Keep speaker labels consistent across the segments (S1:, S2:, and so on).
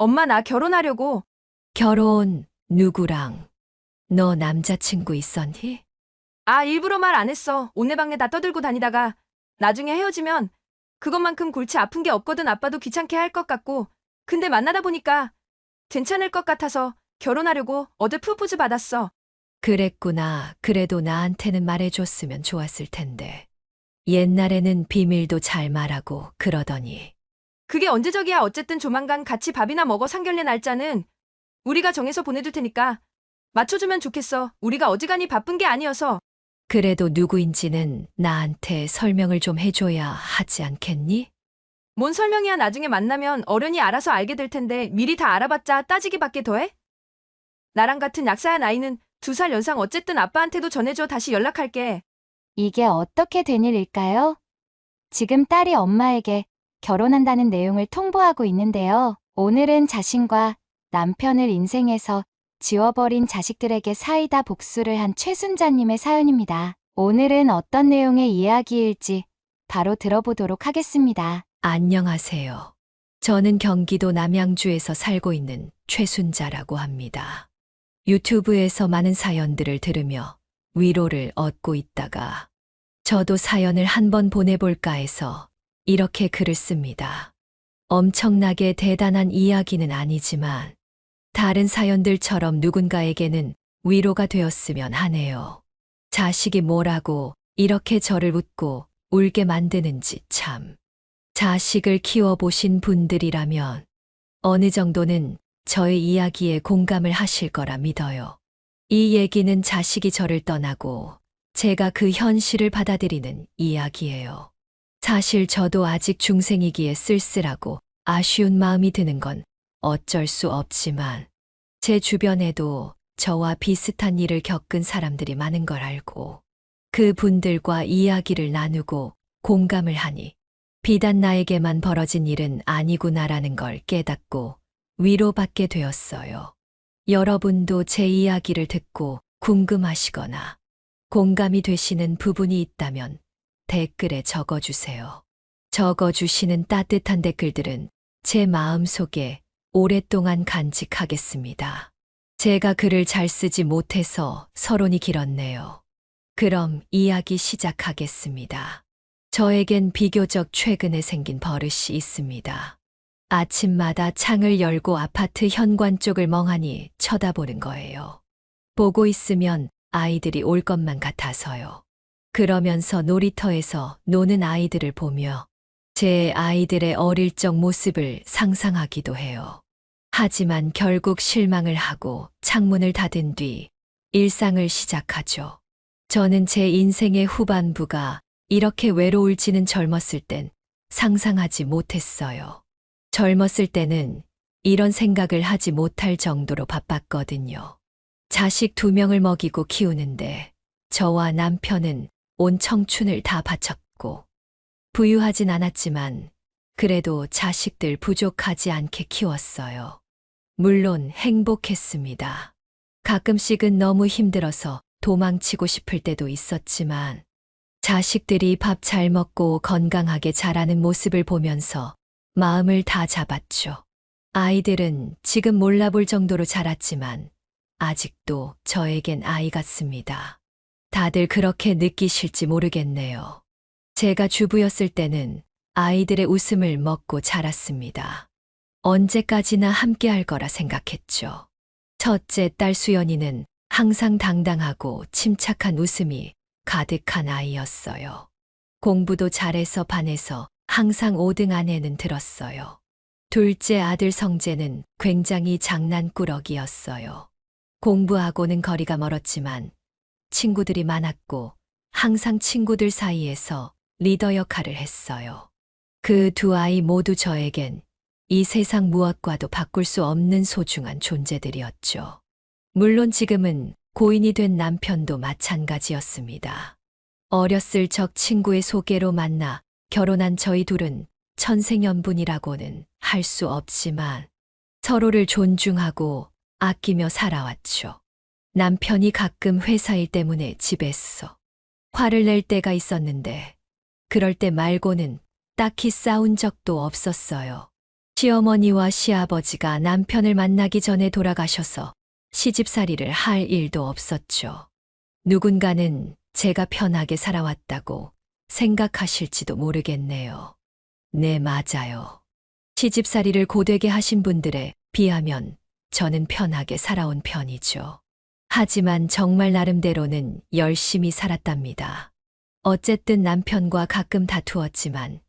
S1: 엄마 나 결혼하려고.
S2: 결혼 누구랑? 너 남자친구 있었니?
S1: 아, 일부러 말 안 했어. 온내방네 다 떠들고 다니다가 나중에 헤어지면 그것만큼 골치 아픈 게 없거든. 아빠도 귀찮게 할 것 같고. 근데 만나다 보니까 괜찮을 것 같아서 결혼하려고 어제 프로포즈 받았어.
S2: 그랬구나. 그래도 나한테는 말해줬으면 좋았을 텐데. 옛날에는 비밀도 잘 말하고 그러더니.
S1: 그게 언제적이야. 어쨌든 조만간 같이 밥이나 먹어. 상견례 날짜는 우리가 정해서 보내둘 테니까 맞춰주면 좋겠어. 우리가 어지간히 바쁜 게 아니어서.
S2: 그래도 누구인지는 나한테 설명을 좀 해줘야 하지 않겠니?
S1: 뭔 설명이야. 나중에 만나면 어른이 알아서 알게 될 텐데 미리 다 알아봤자 따지기밖에 더해? 나랑 같은 약사야. 나이는 2살 연상. 어쨌든 아빠한테도 전해줘. 다시 연락할게.
S3: 이게 어떻게 된 일일까요? 지금 딸이 엄마에게 결혼한다는 내용을 통보하고 있는데요. 오늘은 자신과 남편을 인생에서 지워버린 자식들에게 사이다 복수를 한 최순자님의 사연입니다. 오늘은 어떤 내용의 이야기일지 바로 들어보도록 하겠습니다.
S2: 안녕하세요. 저는 경기도 남양주에서 살고 있는 최순자라고 합니다. 유튜브에서 많은 사연들을 들으며 위로를 얻고 있다가 저도 사연을 한번 보내볼까 해서 이렇게 글을 씁니다. 엄청나게 대단한 이야기는 아니지만 다른 사연들처럼 누군가에게는 위로가 되었으면 하네요. 자식이 뭐라고 이렇게 저를 웃고 울게 만드는지 참. 자식을 키워보신 분들이라면 어느 정도는 저의 이야기에 공감을 하실 거라 믿어요. 이 얘기는 자식이 저를 떠나고 제가 그 현실을 받아들이는 이야기예요. 사실 저도 아직 중생이기에 쓸쓸하고 아쉬운 마음이 드는 건 어쩔 수 없지만 제 주변에도 저와 비슷한 일을 겪은 사람들이 많은 걸 알고 그 분들과 이야기를 나누고 공감을 하니 비단 나에게만 벌어진 일은 아니구나라는 걸 깨닫고 위로받게 되었어요. 여러분도 제 이야기를 듣고 궁금하시거나 공감이 되시는 부분이 있다면 댓글에 적어주세요. 적어주시는 따뜻한 댓글들은 제 마음 속에 오랫동안 간직하겠습니다. 제가 글을 잘 쓰지 못해서 서론이 길었네요. 그럼 이야기 시작하겠습니다. 저에겐 비교적 최근에 생긴 버릇이 있습니다. 아침마다 창을 열고 아파트 현관 쪽을 멍하니 쳐다보는 거예요. 보고 있으면 아이들이 올 것만 같아서요. 그러면서 놀이터에서 노는 아이들을 보며 제 아이들의 어릴 적 모습을 상상하기도 해요. 하지만 결국 실망을 하고 창문을 닫은 뒤 일상을 시작하죠. 저는 제 인생의 후반부가 이렇게 외로울지는 젊었을 땐 상상하지 못했어요. 젊었을 때는 이런 생각을 하지 못할 정도로 바빴거든요. 자식 2명을 먹이고 키우는데 저와 남편은 온 청춘을 다 바쳤고 부유하진 않았지만 그래도 자식들 부족하지 않게 키웠어요. 물론 행복했습니다. 가끔씩은 너무 힘들어서 도망치고 싶을 때도 있었지만 자식들이 밥 잘 먹고 건강하게 자라는 모습을 보면서 마음을 다 잡았죠. 아이들은 지금 몰라볼 정도로 자랐지만 아직도 저에겐 아이 같습니다. 다들 그렇게 느끼실지 모르겠네요. 제가 주부였을 때는 아이들의 웃음을 먹고 자랐습니다. 언제까지나 함께 할 거라 생각했죠. 첫째 딸 수연이는 항상 당당하고 침착한 웃음이 가득한 아이였어요. 공부도 잘해서 반에서 항상 5등 안에는 들었어요. 둘째 아들 성재는 굉장히 장난꾸러기였어요. 공부하고는 거리가 멀었지만 친구들이 많았고 항상 친구들 사이에서 리더 역할을 했어요. 그 2 아이 모두 저에겐 이 세상 무엇과도 바꿀 수 없는 소중한 존재들이었죠. 물론 지금은 고인이 된 남편도 마찬가지였습니다. 어렸을 적 친구의 소개로 만나 결혼한 저희 둘은 천생연분이라고는 할 수 없지만 서로를 존중하고 아끼며 살아왔죠. 남편이 가끔 회사 일 때문에 집에서 화를 낼 때가 있었는데 그럴 때 말고는 딱히 싸운 적도 없었어요. 시어머니와 시아버지가 남편을 만나기 전에 돌아가셔서 시집살이를 할 일도 없었죠. 누군가는 제가 편하게 살아왔다고 생각하실지도 모르겠네요. 네, 맞아요. 시집살이를 고되게 하신 분들에 비하면 저는 편하게 살아온 편이죠. 하지만 정말 나름대로는 열심히 살았답니다. 어쨌든 남편과 가끔 다투었지만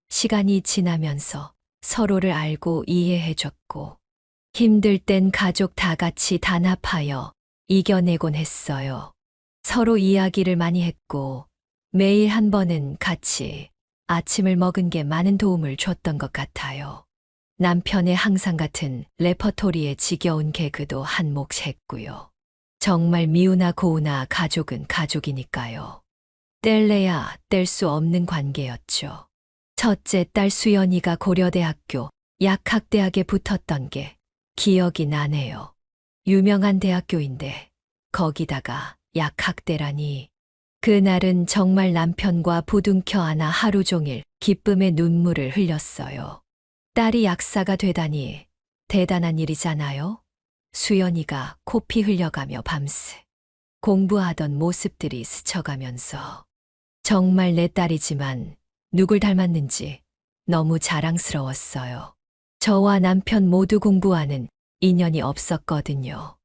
S2: 시간이 지나면서 서로를 알고 이해해줬고 힘들 땐 가족 다 같이 단합하여 이겨내곤 했어요. 서로 이야기를 많이 했고 매일 한 번은 같이 아침을 먹은 게 많은 도움을 줬던 것 같아요. 남편의 항상 같은 레퍼토리에 지겨운 개그도 한 몫 했고요. 정말 미우나 고우나 가족은 가족이니까요. 뗄래야 뗄 수 없는 관계였죠. 첫째 딸 수연이가 고려대학교 약학대학에 붙었던 게 기억이 나네요. 유명한 대학교인데 거기다가 약학대라니. 그날은 정말 남편과 부둥켜 안아 하루 종일 기쁨의 눈물을 흘렸어요. 딸이 약사가 되다니 대단한 일이잖아요. 수연이가 코피 흘려가며 밤새 공부하던 모습들이 스쳐가면서 정말 내 딸이지만 누굴 닮았는지 너무 자랑스러웠어요. 저와 남편 모두 공부하는 인연이 없었거든요.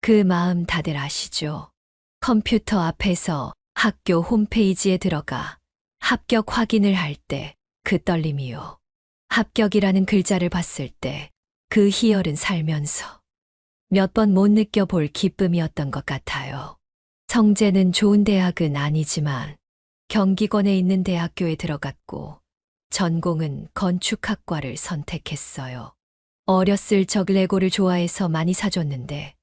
S2: 그 마음 다들 아시죠? 컴퓨터 앞에서 학교 홈페이지에 들어가 합격 확인을 할 때 그 떨림이요. 합격이라는 글자를 봤을 때 그 희열은 살면서 몇 번 못 느껴볼 기쁨이었던 것 같아요. 성재는 좋은 대학은 아니지만 경기권에 있는 대학교에 들어갔고 전공은 건축학과를 선택했어요. 어렸을 적 레고를 좋아해서 많이 사줬는데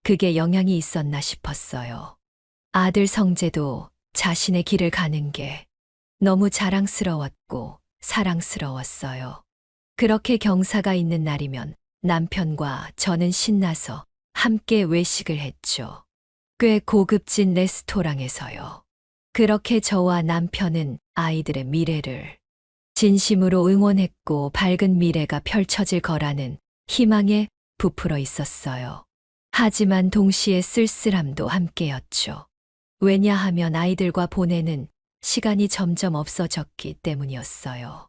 S2: 그게 영향이 있었나 싶었어요. 아들 성재도 자신의 길을 가는 게 너무 자랑스러웠고 사랑스러웠어요. 그렇게 경사가 있는 날이면 남편과 저는 신나서 함께 외식을 했죠. 꽤 고급진 레스토랑에서요. 그렇게 저와 남편은 아이들의 미래를 진심으로 응원했고 밝은 미래가 펼쳐질 거라는 희망에 부풀어 있었어요. 하지만 동시에 쓸쓸함도 함께였죠. 왜냐하면 아이들과 보내는 시간이 점점 없어졌기 때문이었어요.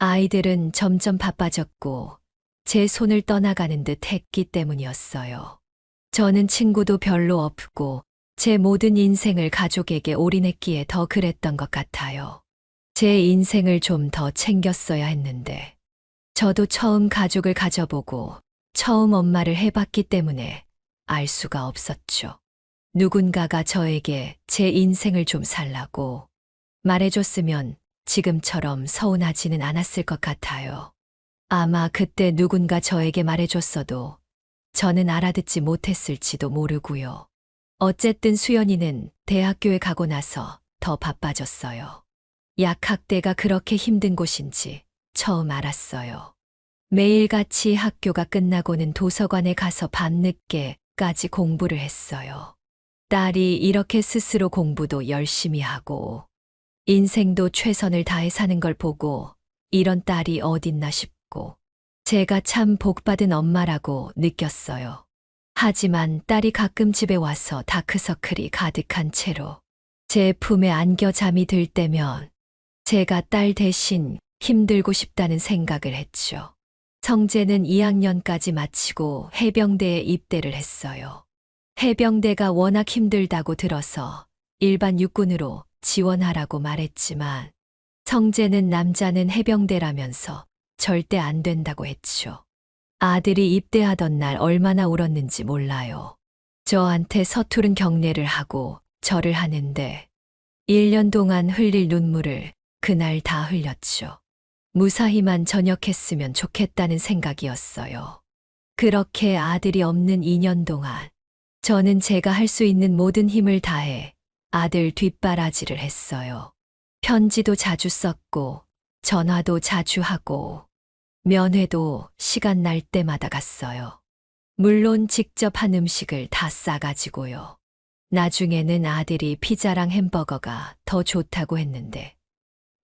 S2: 아이들은 점점 바빠졌고 제 손을 떠나가는 듯 했기 때문이었어요. 저는 친구도 별로 없고 제 모든 인생을 가족에게 올인했기에 더 그랬던 것 같아요. 제 인생을 좀 더 챙겼어야 했는데 저도 처음 가족을 가져보고 처음 엄마를 해봤기 때문에 알 수가 없었죠. 누군가가 저에게 제 인생을 좀 살라고 말해줬으면 지금처럼 서운하지는 않았을 것 같아요. 아마 그때 누군가 저에게 말해줬어도 저는 알아듣지 못했을지도 모르고요. 어쨌든 수연이는 대학교에 가고 나서 더 바빠졌어요. 약학대가 그렇게 힘든 곳인지 처음 알았어요. 매일같이 학교가 끝나고는 도서관에 가서 밤늦게까지 공부를 했어요. 딸이 이렇게 스스로 공부도 열심히 하고 인생도 최선을 다해 사는 걸 보고 이런 딸이 어딨나 싶고 제가 참 복받은 엄마라고 느꼈어요. 하지만 딸이 가끔 집에 와서 다크서클이 가득한 채로 제 품에 안겨 잠이 들 때면 제가 딸 대신 힘들고 싶다는 생각을 했죠. 성재는 2학년까지 마치고 해병대에 입대를 했어요. 해병대가 워낙 힘들다고 들어서 일반 육군으로 지원하라고 말했지만 성재는 남자는 해병대라면서 절대 안 된다고 했죠. 아들이 입대하던 날 얼마나 울었는지 몰라요. 저한테 서투른 경례를 하고 절을 하는데 1년 동안 흘릴 눈물을 그날 다 흘렸죠. 무사히만 전역했으면 좋겠다는 생각이었어요. 그렇게 아들이 없는 2년 동안 저는 제가 할 수 있는 모든 힘을 다해 아들 뒷바라지를 했어요. 편지도 자주 썼고 전화도 자주 하고 면회도 시간 날 때마다 갔어요. 물론 직접 한 음식을 다 싸가지고요. 나중에는 아들이 피자랑 햄버거가 더 좋다고 했는데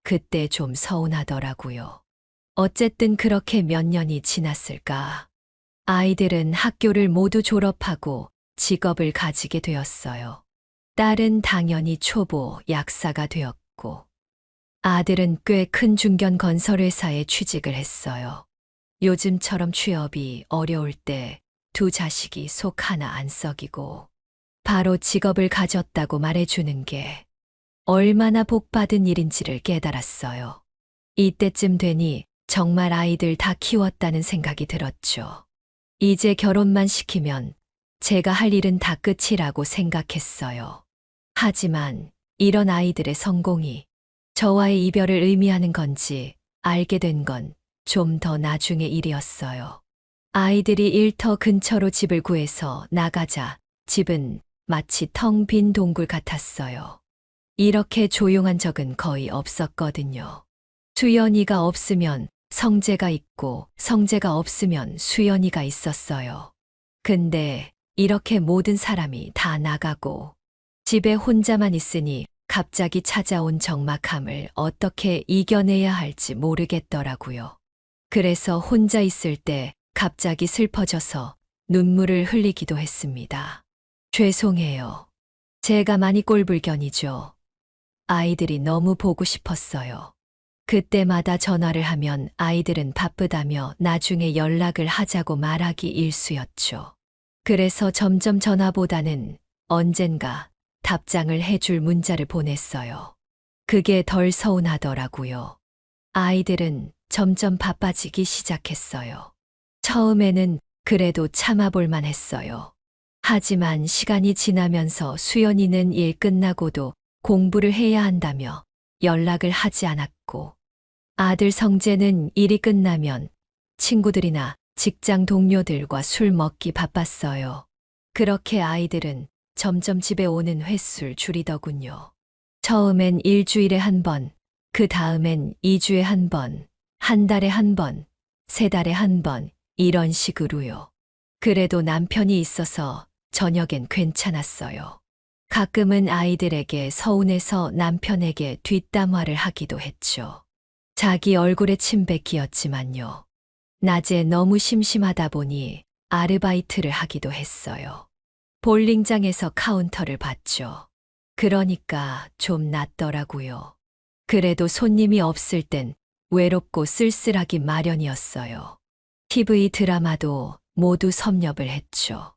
S2: 그때 좀 서운하더라고요. 어쨌든 그렇게 몇 년이 지났을까. 아이들은 학교를 모두 졸업하고 직업을 가지게 되었어요. 딸은 당연히 초보 약사가 되었고, 아들은 꽤 큰 중견 건설회사에 취직을 했어요. 요즘처럼 취업이 어려울 때 두 자식이 속 하나 안 썩이고 바로 직업을 가졌다고 말해주는 게 얼마나 복받은 일인지를 깨달았어요. 이때쯤 되니 정말 아이들 다 키웠다는 생각이 들었죠. 이제 결혼만 시키면 제가 할 일은 다 끝이라고 생각했어요. 하지만 이런 아이들의 성공이 저와의 이별을 의미하는 건지 알게 된 건 좀 더 나중의 일이었어요. 아이들이 일터 근처로 집을 구해서 나가자 집은 마치 텅 빈 동굴 같았어요. 이렇게 조용한 적은 거의 없었거든요. 수연이가 없으면 성재가 있고 성재가 없으면 수연이가 있었어요. 근데 이렇게 모든 사람이 다 나가고 집에 혼자만 있으니 갑자기 찾아온 적막함을 어떻게 이겨내야 할지 모르겠더라고요. 그래서 혼자 있을 때 갑자기 슬퍼져서 눈물을 흘리기도 했습니다. 죄송해요. 제가 많이 꼴불견이죠. 아이들이 너무 보고 싶었어요. 그때마다 전화를 하면 아이들은 바쁘다며 나중에 연락을 하자고 말하기 일쑤였죠. 그래서 점점 전화보다는 언젠가 답장을 해줄 문자를 보냈어요. 그게 덜 서운하더라고요. 아이들은 점점 바빠지기 시작했어요. 처음에는 그래도 참아볼만 했어요. 하지만 시간이 지나면서 수연이는 일 끝나고도 공부를 해야 한다며 연락을 하지 않았고, 아들 성재는 일이 끝나면 친구들이나 직장 동료들과 술 먹기 바빴어요. 그렇게 아이들은 점점 집에 오는 횟수를 줄이더군요. 처음엔 일주일에 한 번, 그 다음엔 2주에 한 번, 한 달에 한 번, 3달에 한 번, 이런 식으로요. 그래도 남편이 있어서 저녁엔 괜찮았어요. 가끔은 아이들에게 서운해서 남편에게 뒷담화를 하기도 했죠. 자기 얼굴에 침 뱉기였지만요. 낮에 너무 심심하다 보니 아르바이트를 하기도 했어요. 볼링장에서 카운터를 봤죠. 그러니까 좀 낫더라고요. 그래도 손님이 없을 땐 외롭고 쓸쓸하기 마련이었어요. TV 드라마도 모두 섭렵을 했죠.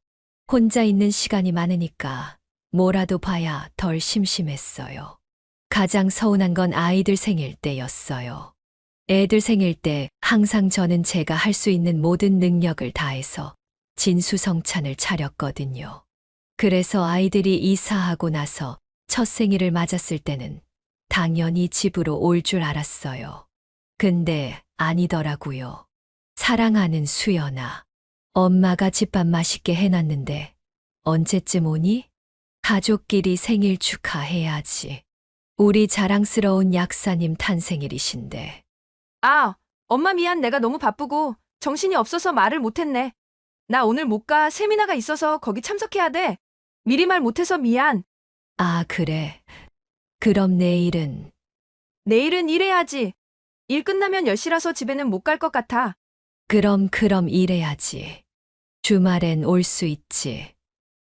S2: 혼자 있는 시간이 많으니까 뭐라도 봐야 덜 심심했어요. 가장 서운한 건 아이들 생일 때였어요. 애들 생일 때 항상 저는 제가 할 수 있는 모든 능력을 다해서 진수성찬을 차렸거든요. 그래서 아이들이 이사하고 나서 첫 생일을 맞았을 때는 당연히 집으로 올 줄 알았어요. 근데 아니더라고요. 사랑하는 수연아, 엄마가 집밥 맛있게 해놨는데 언제쯤 오니? 가족끼리 생일 축하해야지. 우리 자랑스러운 약사님 탄생일이신데.
S1: 아, 엄마 미안. 내가 너무 바쁘고 정신이 없어서 말을 못했네. 나 오늘 못 가. 세미나가 있어서 거기 참석해야 돼. 미리 말 못해서 미안.
S2: 아, 그래. 그럼 내일은?
S1: 내일은 일해야지. 일 끝나면 10시라서 집에는 못 갈 것 같아.
S2: 그럼 일해야지. 주말엔 올 수 있지.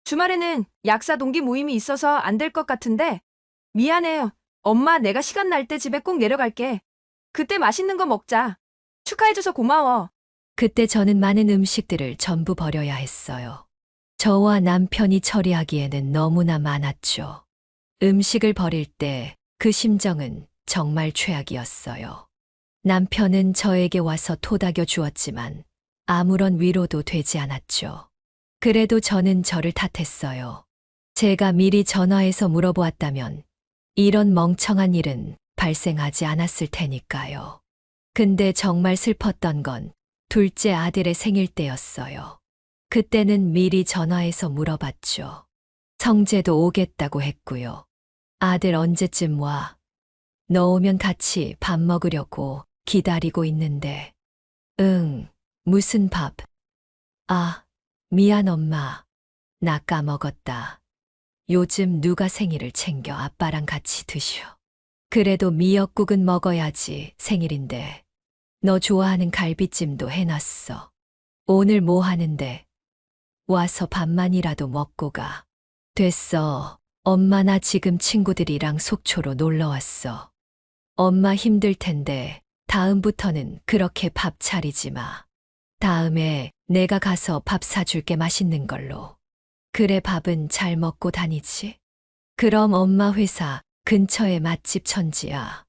S1: 주말에는 약사 동기 모임이 있어서 안 될 것 같은데. 미안해요. 엄마, 내가 시간 날 때 집에 꼭 내려갈게. 그때 맛있는 거 먹자. 축하해줘서 고마워.
S2: 그때 저는 많은 음식들을 전부 버려야 했어요. 저와 남편이 처리하기에는 너무나 많았죠. 음식을 버릴 때 그 심정은 정말 최악이었어요. 남편은 저에게 와서 토닥여 주었지만 아무런 위로도 되지 않았죠. 그래도 저는 저를 탓했어요. 제가 미리 전화해서 물어보았다면 이런 멍청한 일은 발생하지 않았을 테니까요. 근데 정말 슬펐던 건 둘째 아들의 생일 때였어요. 그때는 미리 전화해서 물어봤죠. 성재도 오겠다고 했고요. 아들 언제쯤 와? 너 오면 같이 밥 먹으려고 기다리고 있는데. 응, 무슨 밥? 아, 미안 엄마. 나 까먹었다. 요즘 누가 생일을 챙겨 아빠랑 같이 드셔. 그래도 미역국은 먹어야지 생일인데. 너 좋아하는 갈비찜도 해놨어. 오늘 뭐 하는데? 와서 밥만이라도 먹고 가. 됐어. 엄마 나 지금 친구들이랑 속초로 놀러 왔어. 엄마 힘들 텐데 다음부터는 그렇게 밥 차리지 마. 다음에 내가 가서 밥 사줄게 맛있는 걸로. 그래 밥은 잘 먹고 다니지? 그럼 엄마 회사 근처에 맛집 천지야.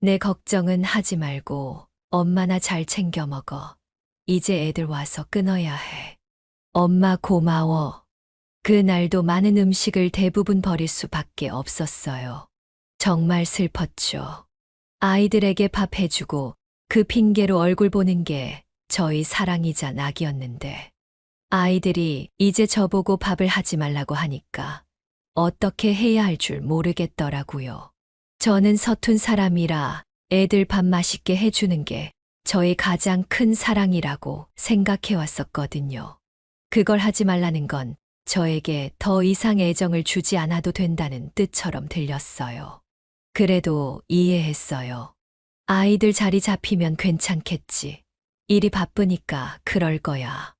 S2: 내 걱정은 하지 말고 엄마나 잘 챙겨 먹어. 이제 애들 와서 끊어야 해. 엄마 고마워. 그날도 많은 음식을 대부분 버릴 수밖에 없었어요. 정말 슬펐죠. 아이들에게 밥 해주고 그 핑계로 얼굴 보는 게 저희 사랑이자 낙이었는데 아이들이 이제 저보고 밥을 하지 말라고 하니까 어떻게 해야 할 줄 모르겠더라고요. 저는 서툰 사람이라 애들 밥 맛있게 해주는 게 저의 가장 큰 사랑이라고 생각해 왔었거든요. 그걸 하지 말라는 건 저에게 더 이상 애정을 주지 않아도 된다는 뜻처럼 들렸어요. 그래도 이해했어요. 아이들 자리 잡히면 괜찮겠지. 일이 바쁘니까 그럴 거야.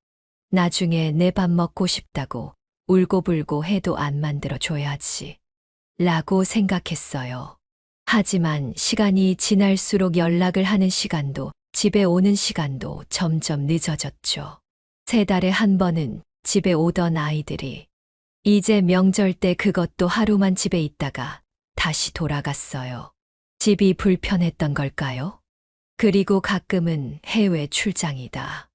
S2: 나중에 내 밥 먹고 싶다고 울고불고 해도 안 만들어줘야지. 라고 생각했어요. 하지만 시간이 지날수록 연락을 하는 시간도 집에 오는 시간도 점점 늦어졌죠. 3달에 한 번은 집에 오던 아이들이 이제 명절 때 그것도 하루만 집에 있다가 다시 돌아갔어요. 집이 불편했던 걸까요? 그리고 가끔은 해외 출장이다.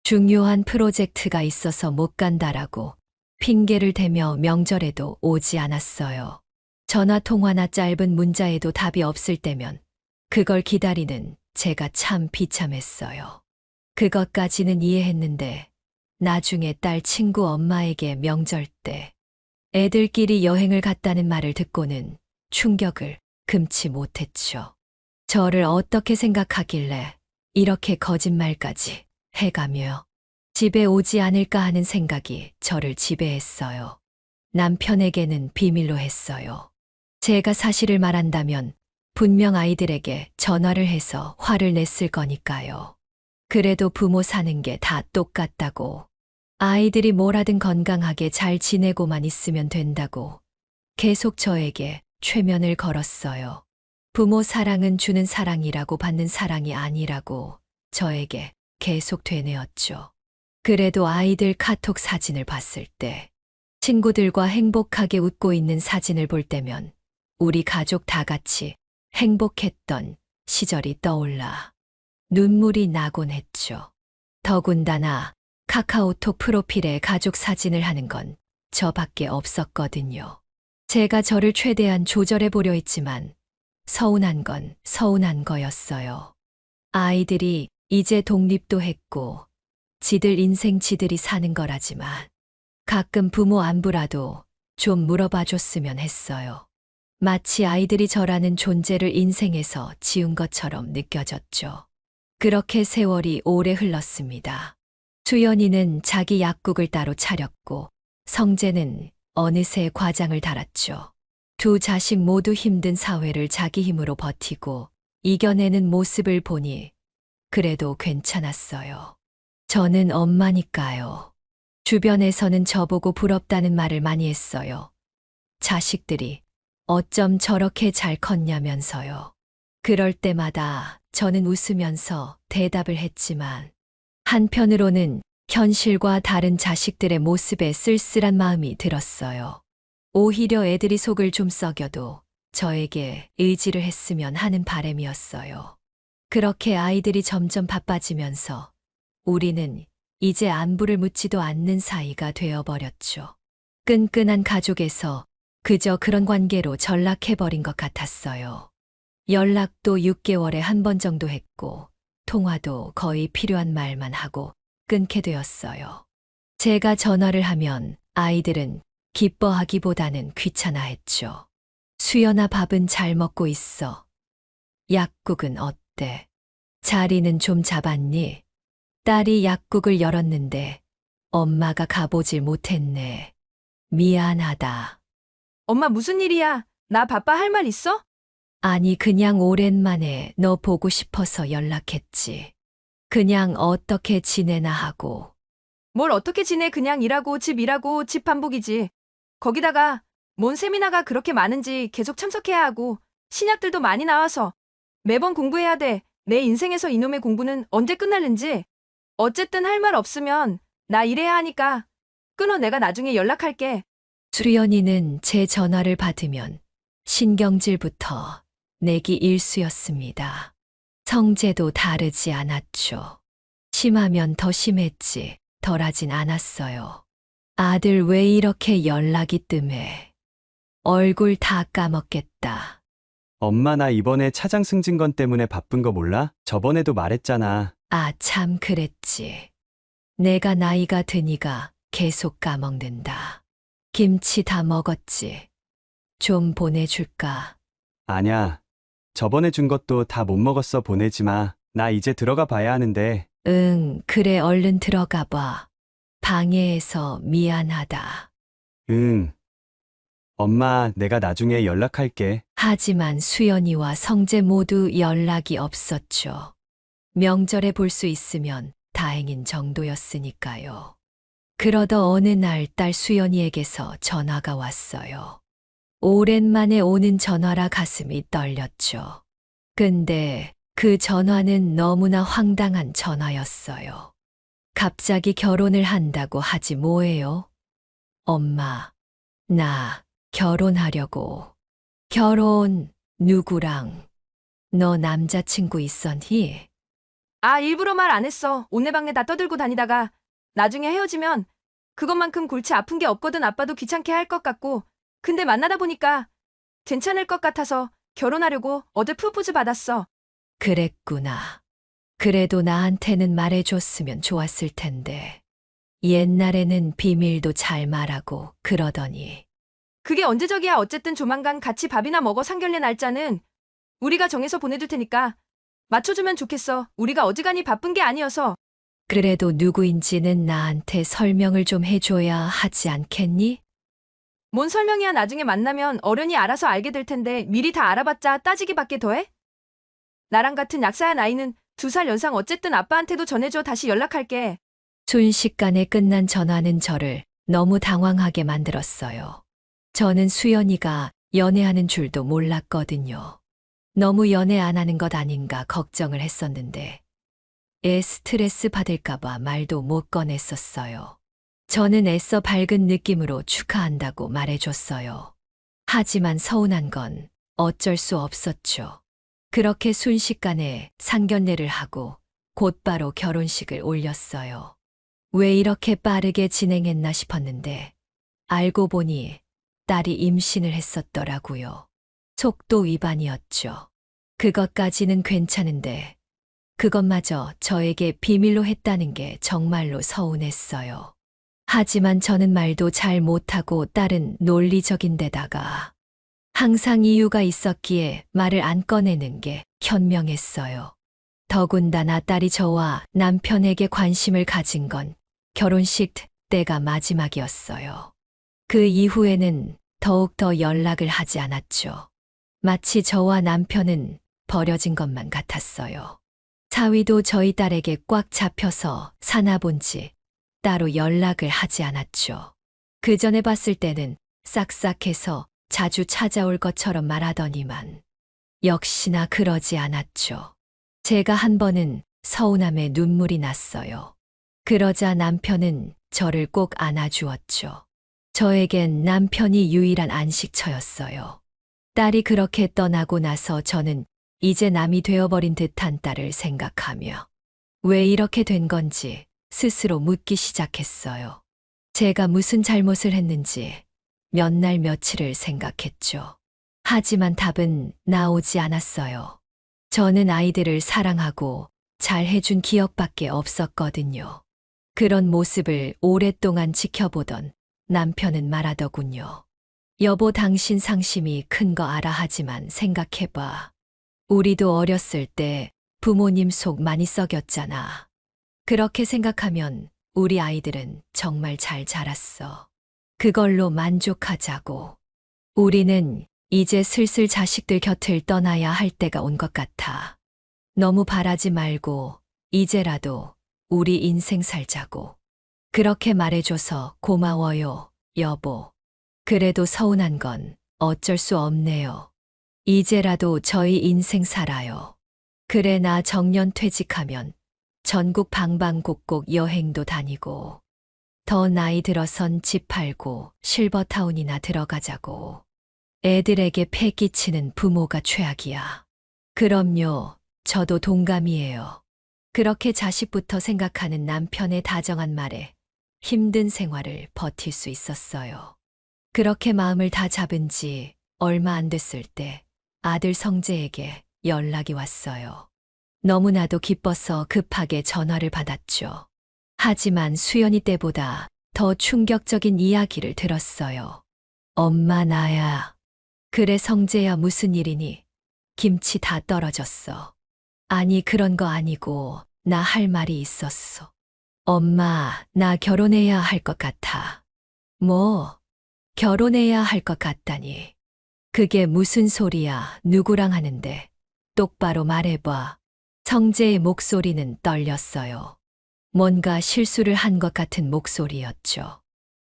S2: 중요한 프로젝트가 있어서 못 간다라고 핑계를 대며 명절에도 오지 않았어요. 전화 통화나 짧은 문자에도 답이 없을 때면 그걸 기다리는 제가 참 비참했어요. 그것까지는 이해했는데 나중에 딸 친구 엄마에게 명절 때 애들끼리 여행을 갔다는 말을 듣고는 충격을 금치 못했죠. 저를 어떻게 생각하길래 이렇게 거짓말까지 해가며 집에 오지 않을까 하는 생각이 저를 지배했어요. 남편에게는 비밀로 했어요. 제가 사실을 말한다면 분명 아이들에게 전화를 해서 화를 냈을 거니까요. 그래도 부모 사는 게 다 똑같다고, 아이들이 뭘 하든 건강하게 잘 지내고만 있으면 된다고 계속 저에게 최면을 걸었어요. 부모 사랑은 주는 사랑이라고 받는 사랑이 아니라고 저에게 계속 되뇌었죠. 그래도 아이들 카톡 사진을 봤을 때, 친구들과 행복하게 웃고 있는 사진을 볼 때면 우리 가족 다 같이 행복했던 시절이 떠올라 눈물이 나곤 했죠. 더군다나 카카오톡 프로필에 가족 사진을 하는 건 저밖에 없었거든요. 제가 저를 최대한 조절해 보려 했지만 서운한 건 서운한 거였어요. 아이들이 이제 독립도 했고 지들 인생 지들이 사는 거라지만 가끔 부모 안부라도 좀 물어봐 줬으면 했어요. 마치 아이들이 저라는 존재를 인생에서 지운 것처럼 느껴졌죠. 그렇게 세월이 오래 흘렀습니다. 수연이는 자기 약국을 따로 차렸고 성재는 어느새 과장을 달았죠. 두 자식 모두 힘든 사회를 자기 힘으로 버티고 이겨내는 모습을 보니 그래도 괜찮았어요. 저는 엄마니까요. 주변에서는 저보고 부럽다는 말을 많이 했어요. 자식들이 어쩜 저렇게 잘 컸냐면서요. 그럴 때마다 저는 웃으면서 대답을 했지만 한편으로는 현실과 다른 자식들의 모습에 쓸쓸한 마음이 들었어요. 오히려 애들이 속을 좀 썩여도 저에게 의지를 했으면 하는 바람이었어요. 그렇게 아이들이 점점 바빠지면서 우리는 이제 안부를 묻지도 않는 사이가 되어버렸죠. 끈끈한 가족에서 그저 그런 관계로 전락해버린 것 같았어요. 연락도 6개월에 한 번 정도 했고 통화도 거의 필요한 말만 하고 끊게 되었어요. 제가 전화를 하면 아이들은 기뻐하기보다는 귀찮아했죠. 수연아 밥은 잘 먹고 있어. 약국은 어때? 자리는 좀 잡았니? 딸이 약국을 열었는데 엄마가 가보질 못했네. 미안하다.
S1: 엄마 무슨 일이야? 나 바빠 할 말 있어?
S2: 아니, 그냥 오랜만에 너 보고 싶어서 연락했지. 그냥 어떻게 지내나 하고.
S1: 뭘 어떻게 지내? 그냥 일하고 집 반복이지. 거기다가 뭔 세미나가 그렇게 많은지 계속 참석해야 하고 신약들도 많이 나와서 매번 공부해야 돼. 내 인생에서 이놈의 공부는 언제 끝날는지. 어쨌든 할 말 없으면 나 일해야 하니까 끊어. 내가 나중에 연락할게.
S2: 수연이는 제 전화를 받으면 신경질부터 내기 일쑤였습니다. 성재도 다르지 않았죠. 심하면 더 심했지 덜하진 않았어요. 아들 왜 이렇게 연락이 뜸해. 얼굴 다 까먹겠다.
S4: 엄마 나 이번에 차장 승진 건 때문에 바쁜 거 몰라? 저번에도 말했잖아.
S2: 아, 참 그랬지. 내가 나이가 드니까 계속 까먹는다. 김치 다 먹었지. 좀 보내줄까?
S4: 아냐. 저번에 준 것도 다 못 먹었어. 보내지 마. 나 이제 들어가 봐야 하는데.
S2: 응, 그래 얼른 들어가 봐. 방해해서 미안하다.
S4: 응. 엄마, 내가 나중에 연락할게.
S2: 하지만 수연이와 성재 모두 연락이 없었죠. 명절에 볼 수 있으면 다행인 정도였으니까요. 그러던 어느 날 딸 수연이에게서 전화가 왔어요. 오랜만에 오는 전화라 가슴이 떨렸죠. 근데 그 전화는 너무나 황당한 전화였어요. 갑자기 결혼을 한다고 하지 뭐예요? 엄마, 나 결혼하려고. 결혼 누구랑? 너 남자친구 있었니?
S1: 아, 일부러 말 안 했어. 온내방네 다 떠들고 다니다가 나중에 헤어지면 그것만큼 골치 아픈 게 없거든. 아빠도 귀찮게 할 것 같고. 근데 만나다 보니까 괜찮을 것 같아서 결혼하려고 어제 프로포즈 받았어.
S2: 그랬구나. 그래도 나한테는 말해줬으면 좋았을 텐데. 옛날에는 비밀도 잘 말하고 그러더니.
S1: 그게 언제적이야. 어쨌든 조만간 같이 밥이나 먹어. 상견례 날짜는 우리가 정해서 보내둘 테니까 맞춰주면 좋겠어. 우리가 어지간히 바쁜 게 아니어서.
S2: 그래도 누구인지는 나한테 설명을 좀 해줘야 하지 않겠니?
S1: 뭔 설명이야. 나중에 만나면 어련히 알아서 알게 될 텐데 미리 다 알아봤자 따지기밖에 더해? 나랑 같은 약사야. 나이는 2살 연상. 어쨌든 아빠한테도 전해줘. 다시 연락할게.
S2: 순식간에 끝난 전화는 저를 너무 당황하게 만들었어요. 저는 수연이가 연애하는 줄도 몰랐거든요. 너무 연애 안 하는 것 아닌가 걱정을 했었는데 애 스트레스 받을까봐 말도 못 꺼냈었어요. 저는 애써 밝은 느낌으로 축하한다고 말해줬어요. 하지만 서운한 건 어쩔 수 없었죠. 그렇게 순식간에 상견례를 하고 곧바로 결혼식을 올렸어요. 왜 이렇게 빠르게 진행했나 싶었는데 알고 보니 딸이 임신을 했었더라고요. 속도 위반이었죠. 그것까지는 괜찮은데 그것마저 저에게 비밀로 했다는 게 정말로 서운했어요. 하지만 저는 말도 잘 못하고 딸은 논리적인 데다가 항상 이유가 있었기에 말을 안 꺼내는 게 현명했어요. 더군다나 딸이 저와 남편에게 관심을 가진 건 결혼식 때가 마지막이었어요. 그 이후에는 더욱더 연락을 하지 않았죠. 마치 저와 남편은 버려진 것만 같았어요. 사위도 저희 딸에게 꽉 잡혀서 사나 본지 따로 연락을 하지 않았죠. 그 전에 봤을 때는 싹싹해서 자주 찾아올 것처럼 말하더니만 역시나 그러지 않았죠. 제가 한 번은 서운함에 눈물이 났어요. 그러자 남편은 저를 꼭 안아주었죠. 저에겐 남편이 유일한 안식처였어요. 딸이 그렇게 떠나고 나서 저는 이제 남이 되어버린 듯한 딸을 생각하며 왜 이렇게 된 건지 스스로 묻기 시작했어요. 제가 무슨 잘못을 했는지 몇 날 며칠을 생각했죠. 하지만 답은 나오지 않았어요. 저는 아이들을 사랑하고 잘 해준 기억밖에 없었거든요. 그런 모습을 오랫동안 지켜보던 남편은 말하더군요. 여보, 당신 상심이 큰 거 알아. 하지만 생각해봐. 우리도 어렸을 때 부모님 속 많이 썩였잖아. 그렇게 생각하면 우리 아이들은 정말 잘 자랐어. 그걸로 만족하자고. 우리는 이제 슬슬 자식들 곁을 떠나야 할 때가 온 것 같아. 너무 바라지 말고 이제라도 우리 인생 살자고. 그렇게 말해줘서 고마워요, 여보. 그래도 서운한 건 어쩔 수 없네요. 이제라도 저희 인생 살아요. 그래, 나 정년 퇴직하면 전국 방방곡곡 여행도 다니고, 더 나이 들어선 집 팔고 실버타운이나 들어가자고. 애들에게 패 끼치는 부모가 최악이야. 그럼요, 저도 동감이에요. 그렇게 자식부터 생각하는 남편의 다정한 말에 힘든 생활을 버틸 수 있었어요. 그렇게 마음을 다 잡은 지 얼마 안 됐을 때 아들 성재에게 연락이 왔어요. 너무나도 기뻐서 급하게 전화를 받았죠. 하지만 수연이 때보다 더 충격적인 이야기를 들었어요. 엄마, 나야. 그래, 성재야, 무슨 일이니? 김치 다 떨어졌어. 아니, 그런 거 아니고 나 할 말이 있었어. 엄마, 나 결혼해야 할 것 같아. 뭐? 결혼해야 할 것 같다니. 그게 무슨 소리야? 누구랑 하는데? 똑바로 말해봐. 성재의 목소리는 떨렸어요. 뭔가 실수를 한 것 같은 목소리였죠.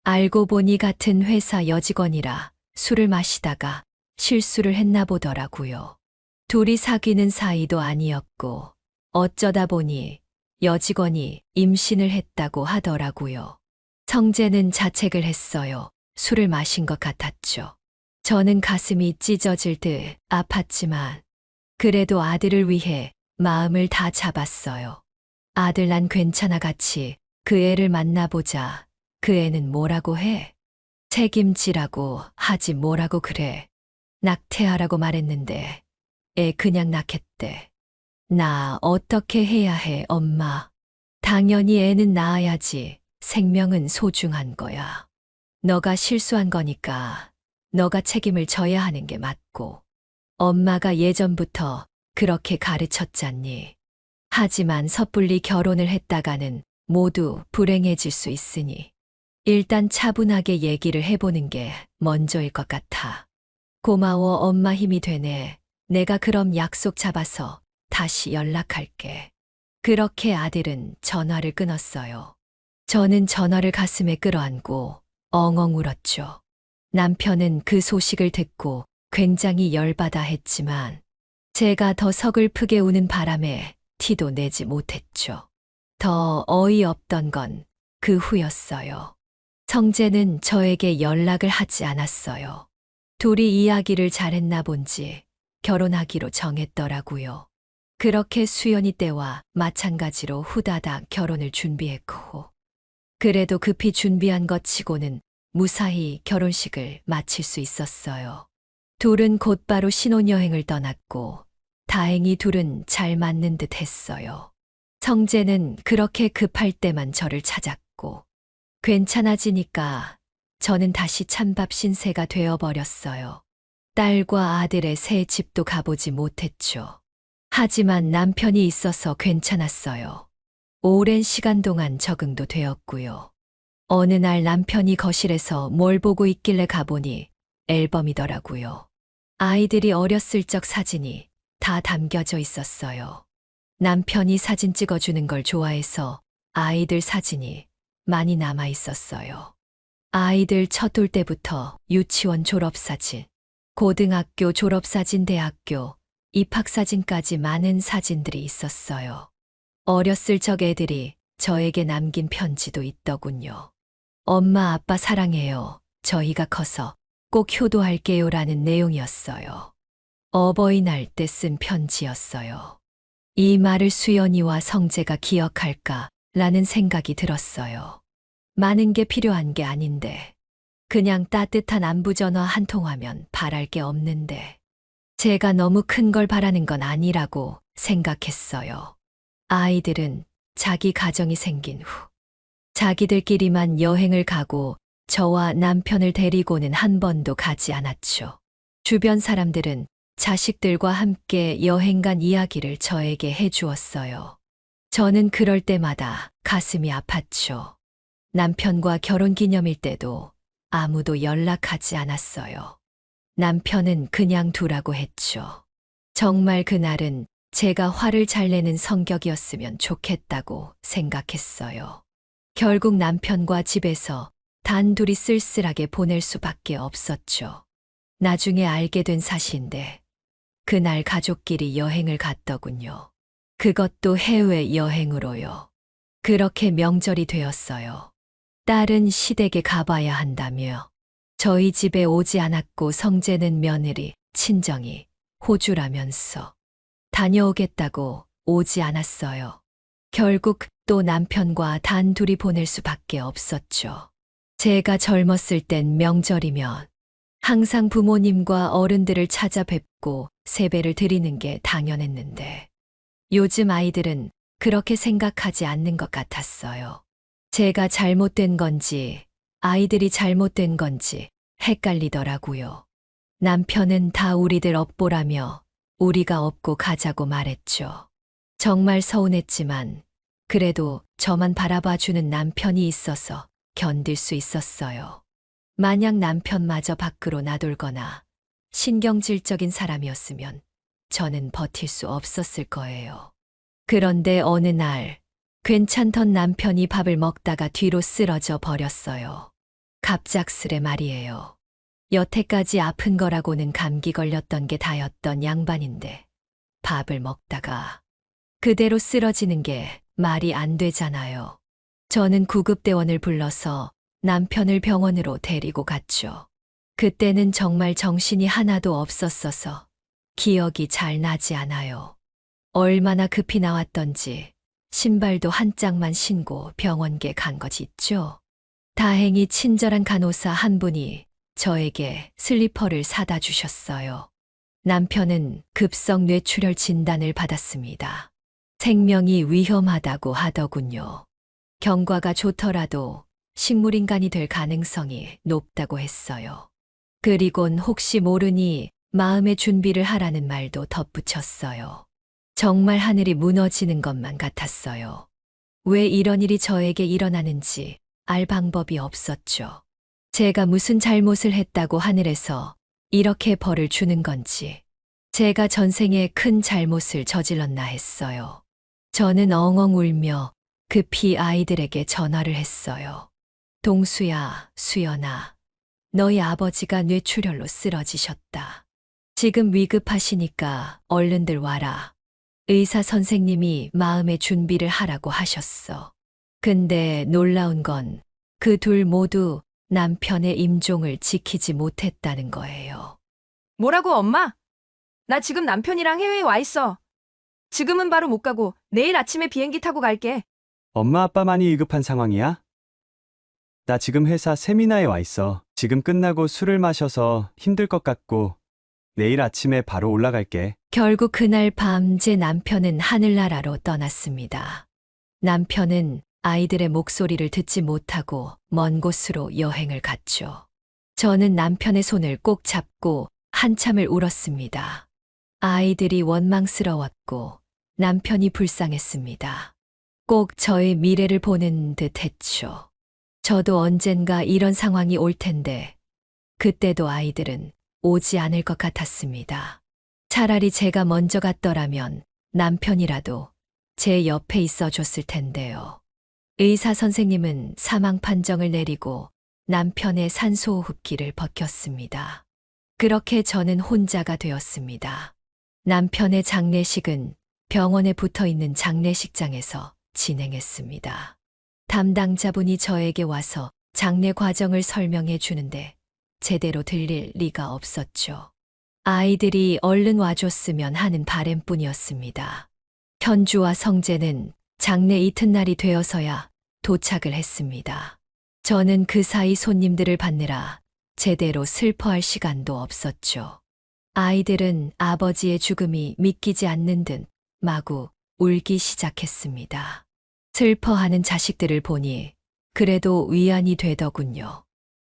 S2: 알고 보니 같은 회사 여직원이라 술을 마시다가 실수를 했나 보더라고요. 둘이 사귀는 사이도 아니었고 어쩌다 보니 여직원이 임신을 했다고 하더라고요. 성재는 자책을 했어요. 술을 마신 것 같았죠. 저는 가슴이 찢어질 듯 아팠지만 그래도 아들을 위해 마음을 다 잡았어요. 아들, 난 괜찮아, 같이 그 애를 만나보자. 그 애는 뭐라고 해? 책임지라고 하지 뭐라고 그래. 낙태하라고 말했는데 애 그냥 낳겠대. 나 어떻게 해야 해, 엄마? 당연히 애는 낳아야지. 생명은 소중한 거야. 너가 실수한 거니까 너가 책임을 져야 하는 게 맞고. 엄마가 예전부터 그렇게 가르쳤잖니. 하지만 섣불리 결혼을 했다가는 모두 불행해질 수 있으니 일단 차분하게 얘기를 해보는 게 먼저일 것 같아. 고마워, 엄마, 힘이 되네. 내가 그럼 약속 잡아서 다시 연락할게. 그렇게 아들은 전화를 끊었어요. 저는 전화를 가슴에 끌어안고 엉엉 울었죠. 남편은 그 소식을 듣고 굉장히 열받아 했지만 제가 더 서글프게 우는 바람에 티도 내지 못했죠. 더 어이없던 건 그 후였어요. 성재는 저에게 연락을 하지 않았어요. 둘이 이야기를 잘했나 본지 결혼하기로 정했더라고요. 그렇게 수연이 때와 마찬가지로 후다닥 결혼을 준비했고, 그래도 급히 준비한 것 치고는 무사히 결혼식을 마칠 수 있었어요. 둘은 곧바로 신혼여행을 떠났고 다행히 둘은 잘 맞는 듯 했어요. 성재는 그렇게 급할 때만 저를 찾았고 괜찮아지니까 저는 다시 찬밥 신세가 되어버렸어요. 딸과 아들의 새 집도 가보지 못했죠. 하지만 남편이 있어서 괜찮았어요. 오랜 시간 동안 적응도 되었고요. 어느 날 남편이 거실에서 뭘 보고 있길래 가보니 앨범이더라고요. 아이들이 어렸을 적 사진이 다 담겨져 있었어요. 남편이 사진 찍어주는 걸 좋아해서 아이들 사진이 많이 남아 있었어요. 아이들 첫 올 때부터 유치원 졸업사진, 고등학교 졸업사진, 대학교 입학사진까지 많은 사진들이 있었어요. 어렸을 적 애들이 저에게 남긴 편지도 있더군요. 엄마, 아빠 사랑해요. 저희가 커서 꼭 효도할게요 라는 내용이었어요. 어버이날 때 쓴 편지였어요. 이 말을 수연이와 성재가 기억할까 라는 생각이 들었어요. 많은 게 필요한 게 아닌데, 그냥 따뜻한 안부전화 한 통화면 바랄 게 없는데, 제가 너무 큰 걸 바라는 건 아니라고 생각했어요. 아이들은 자기 가정이 생긴 후 자기들끼리만 여행을 가고 저와 남편을 데리고는 한 번도 가지 않았죠. 주변 사람들은 자식들과 함께 여행 간 이야기를 저에게 해주었어요. 저는 그럴 때마다 가슴이 아팠죠. 남편과 결혼 기념일 때도 아무도 연락하지 않았어요. 남편은 그냥 두라고 했죠. 정말 그날은 제가 화를 잘 내는 성격이었으면 좋겠다고 생각했어요. 결국 남편과 집에서 단둘이 쓸쓸하게 보낼 수밖에 없었죠. 나중에 알게 된 사실인데 그날 가족끼리 여행을 갔더군요. 그것도 해외 여행으로요. 그렇게 명절이 되었어요. 딸은 시댁에 가봐야 한다며 저희 집에 오지 않았고 성재는 며느리, 친정이 호주라면서 다녀오겠다고 오지 않았어요. 결국 또 남편과 단둘이 보낼 수밖에 없었죠. 제가 젊었을 땐 명절이면 항상 부모님과 어른들을 찾아뵙고 세배를 드리는 게 당연했는데 요즘 아이들은 그렇게 생각하지 않는 것 같았어요. 제가 잘못된 건지 아이들이 잘못된 건지 헷갈리더라고요. 남편은 다 우리들 업보라며 우리가 업고 가자고 말했죠. 정말 서운했지만 그래도 저만 바라봐주는 남편이 있어서 견딜 수 있었어요. 만약 남편마저 밖으로 나돌거나 신경질적인 사람이었으면 저는 버틸 수 없었을 거예요. 그런데 어느 날 괜찮던 남편이 밥을 먹다가 뒤로 쓰러져 버렸어요. 갑작스레 말이에요. 여태까지 아픈 거라고는 감기 걸렸던 게 다였던 양반인데 밥을 먹다가 그대로 쓰러지는 게 말이 안 되잖아요. 저는 구급대원을 불러서 남편을 병원으로 데리고 갔죠. 그때는 정말 정신이 하나도 없었어서 기억이 잘 나지 않아요. 얼마나 급히 나왔던지 신발도 한 짝만 신고 병원에 간 거지 있죠. 다행히 친절한 간호사 한 분이 저에게 슬리퍼를 사다 주셨어요. 남편은 급성 뇌출혈 진단을 받았습니다. 생명이 위험하다고 하더군요. 경과가 좋더라도 식물인간이 될 가능성이 높다고 했어요. 그리곤 혹시 모르니 마음의 준비를 하라는 말도 덧붙였어요. 정말 하늘이 무너지는 것만 같았어요. 왜 이런 일이 저에게 일어나는지 알 방법이 없었죠. 제가 무슨 잘못을 했다고 하늘에서 이렇게 벌을 주는 건지, 제가 전생에 큰 잘못을 저질렀나 했어요. 저는 엉엉 울며 급히 아이들에게 전화를 했어요. 동수야, 수연아, 너희 아버지가 뇌출혈로 쓰러지셨다. 지금 위급하시니까 얼른들 와라. 의사 선생님이 마음의 준비를 하라고 하셨어. 근데 놀라운 건 그 둘 모두 남편의 임종을 지키지 못했다는 거예요.
S1: 뭐라고 엄마? 나 지금 남편이랑 해외에 와 있어. 지금은 바로 못 가고 내일 아침에 비행기 타고 갈게.
S4: 엄마 아빠 많이 위급한 상황이야? 나 지금 회사 세미나에 와 있어. 지금 끝나고 술을 마셔서 힘들 것 같고 내일 아침에 바로 올라갈게.
S2: 결국 그날 밤 제 남편은 하늘나라로 떠났습니다. 남편은 아이들의 목소리를 듣지 못하고 먼 곳으로 여행을 갔죠. 저는 남편의 손을 꼭 잡고 한참을 울었습니다. 아이들이 원망스러웠고 남편이 불쌍했습니다. 꼭 저의 미래를 보는 듯 했죠. 저도 언젠가 이런 상황이 올 텐데 그때도 아이들은 오지 않을 것 같았습니다. 차라리 제가 먼저 갔더라면 남편이라도 제 옆에 있어 줬을 텐데요. 의사 선생님은 사망 판정을 내리고 남편의 산소호흡기를 벗겼습니다. 그렇게 저는 혼자가 되었습니다. 남편의 장례식은 병원에 붙어 있는 장례식장에서 진행했습니다. 담당자분이 저에게 와서 장례 과정을 설명해 주는데 제대로 들릴 리가 없었죠. 아이들이 얼른 와줬으면 하는 바람뿐이었습니다. 현주와 성재는 장례 이튿날이 되어서야 도착을 했습니다. 저는 그 사이 손님들을 받느라 제대로 슬퍼할 시간도 없었죠. 아이들은 아버지의 죽음이 믿기지 않는 듯 마구 울기 시작했습니다. 슬퍼하는 자식들을 보니 그래도 위안이 되더군요.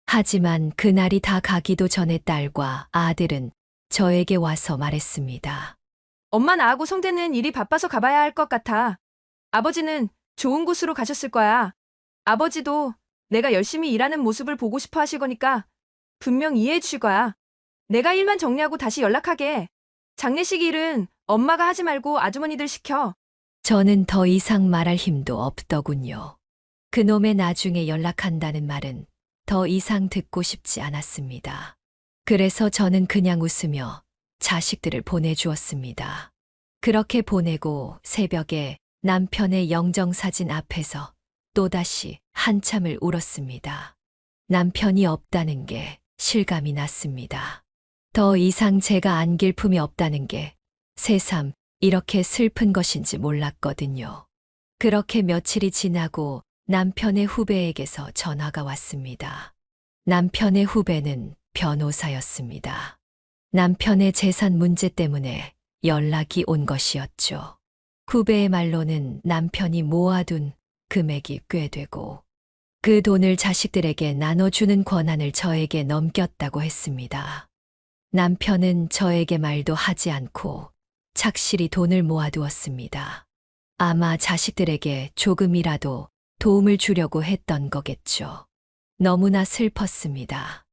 S2: 하지만 그날이 다 가기도 전에 딸과 아들은 저에게 와서 말했습니다.
S1: 엄마 나하고 성대는 일이 바빠서 가봐야 할 것 같아. 아버지는 좋은 곳으로 가셨을 거야. 아버지도 내가 열심히 일하는 모습을 보고 싶어 하실 거니까 분명 이해해 주실 거야. 내가 일만 정리하고 다시 연락하게. 장례식 일은 엄마가 하지 말고 아주머니들 시켜.
S2: 저는 더 이상 말할 힘도 없더군요. 그놈의 나중에 연락한다는 말은 더 이상 듣고 싶지 않았습니다. 그래서 저는 그냥 웃으며 자식들을 보내주었습니다. 그렇게 보내고 새벽에 남편의 영정사진 앞에서 또다시 한참을 울었습니다. 남편이 없다는 게 실감이 났습니다. 더 이상 제가 안길 품이 없다는 게 새삼 이렇게 슬픈 것인지 몰랐거든요. 그렇게 며칠이 지나고 남편의 후배에게서 전화가 왔습니다. 남편의 후배는 변호사였습니다. 남편의 재산 문제 때문에 연락이 온 것이었죠. 후배의 말로는 남편이 모아둔 금액이 꽤 되고 그 돈을 자식들에게 나눠주는 권한을 저에게 넘겼다고 했습니다. 남편은 저에게 말도 하지 않고 착실히 돈을 모아두었습니다. 아마 자식들에게 조금이라도 도움을 주려고 했던 거겠죠. 너무나 슬펐습니다.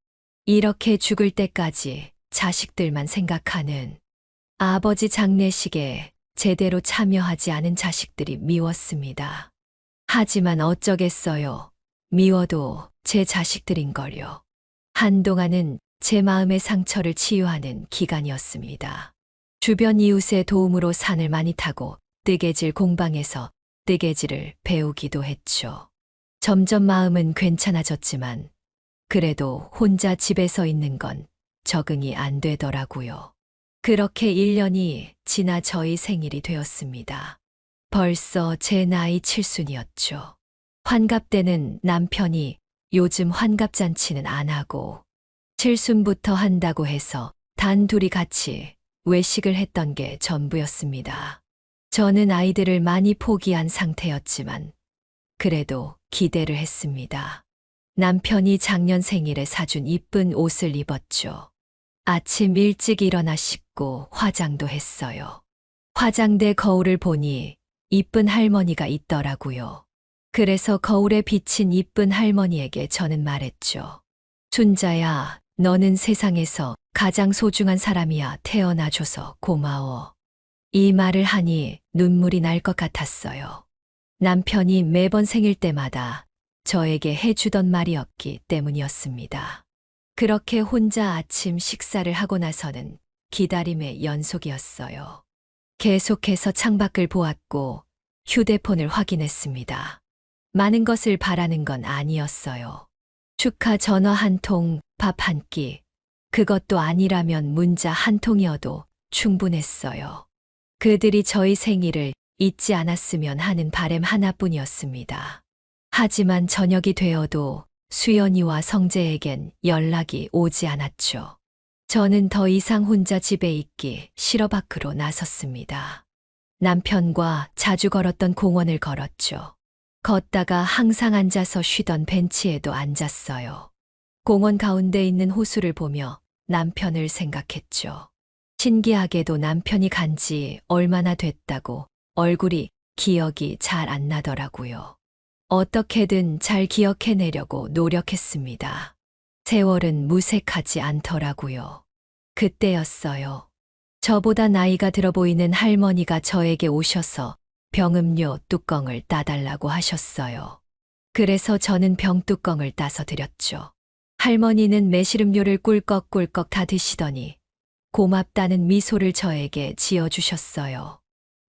S2: 이렇게 죽을 때까지 자식들만 생각하는 아버지 장례식에 제대로 참여하지 않은 자식들이 미웠습니다. 하지만 어쩌겠어요. 미워도 제 자식들인걸요. 한동안은 제 마음의 상처를 치유하는 기간이었습니다. 주변 이웃의 도움으로 산을 많이 타고 뜨개질 공방에서 뜨개질을 배우기도 했죠. 점점 마음은 괜찮아졌지만 그래도 혼자 집에서 있는 건 적응이 안 되더라고요. 그렇게 1년이 지나 저희 생일이 되었습니다. 벌써 제 나이 7순이었죠. 환갑 때는 남편이 요즘 환갑잔치는 안 하고 7순부터 한다고 해서 단둘이 같이 외식을 했던 게 전부였습니다. 저는 아이들을 많이 포기한 상태였지만 그래도 기대를 했습니다. 남편이 작년 생일에 사준 이쁜 옷을 입었죠. 아침 일찍 일어나 씻고 화장도 했어요. 화장대 거울을 보니 이쁜 할머니가 있더라고요. 그래서 거울에 비친 이쁜 할머니에게 저는 말했죠. 순자야, 너는 세상에서 가장 소중한 사람이야. 태어나줘서 고마워. 이 말을 하니 눈물이 날 것 같았어요. 남편이 매번 생일 때마다 저에게 해주던 말이었기 때문이었습니다. 그렇게 혼자 아침 식사를 하고 나서는 기다림의 연속이었어요. 계속해서 창밖을 보았고 휴대폰을 확인했습니다. 많은 것을 바라는 건 아니었어요. 축하 전화 한 통, 밥 한 끼. 그것도 아니라면 문자 한 통이어도 충분했어요. 그들이 저희 생일을 잊지 않았으면 하는 바람 하나뿐이었습니다. 하지만 저녁이 되어도 수연이와 성재에겐 연락이 오지 않았죠. 저는 더 이상 혼자 집에 있기 싫어 밖으로 나섰습니다. 남편과 자주 걸었던 공원을 걸었죠. 걷다가 항상 앉아서 쉬던 벤치에도 앉았어요. 공원 가운데 있는 호수를 보며 남편을 생각했죠. 신기하게도 남편이 간지 얼마나 됐다고 얼굴이 기억이 잘 안 나더라고요. 어떻게든 잘 기억해내려고 노력했습니다. 세월은 무색하지 않더라고요. 그때였어요. 저보다 나이가 들어 보이는 할머니가 저에게 오셔서 병음료 뚜껑을 따달라고 하셨어요. 그래서 저는 병뚜껑을 따서 드렸죠. 할머니는 매실음료를 꿀꺽꿀꺽 다 드시더니 고맙다는 미소를 저에게 지어주셨어요.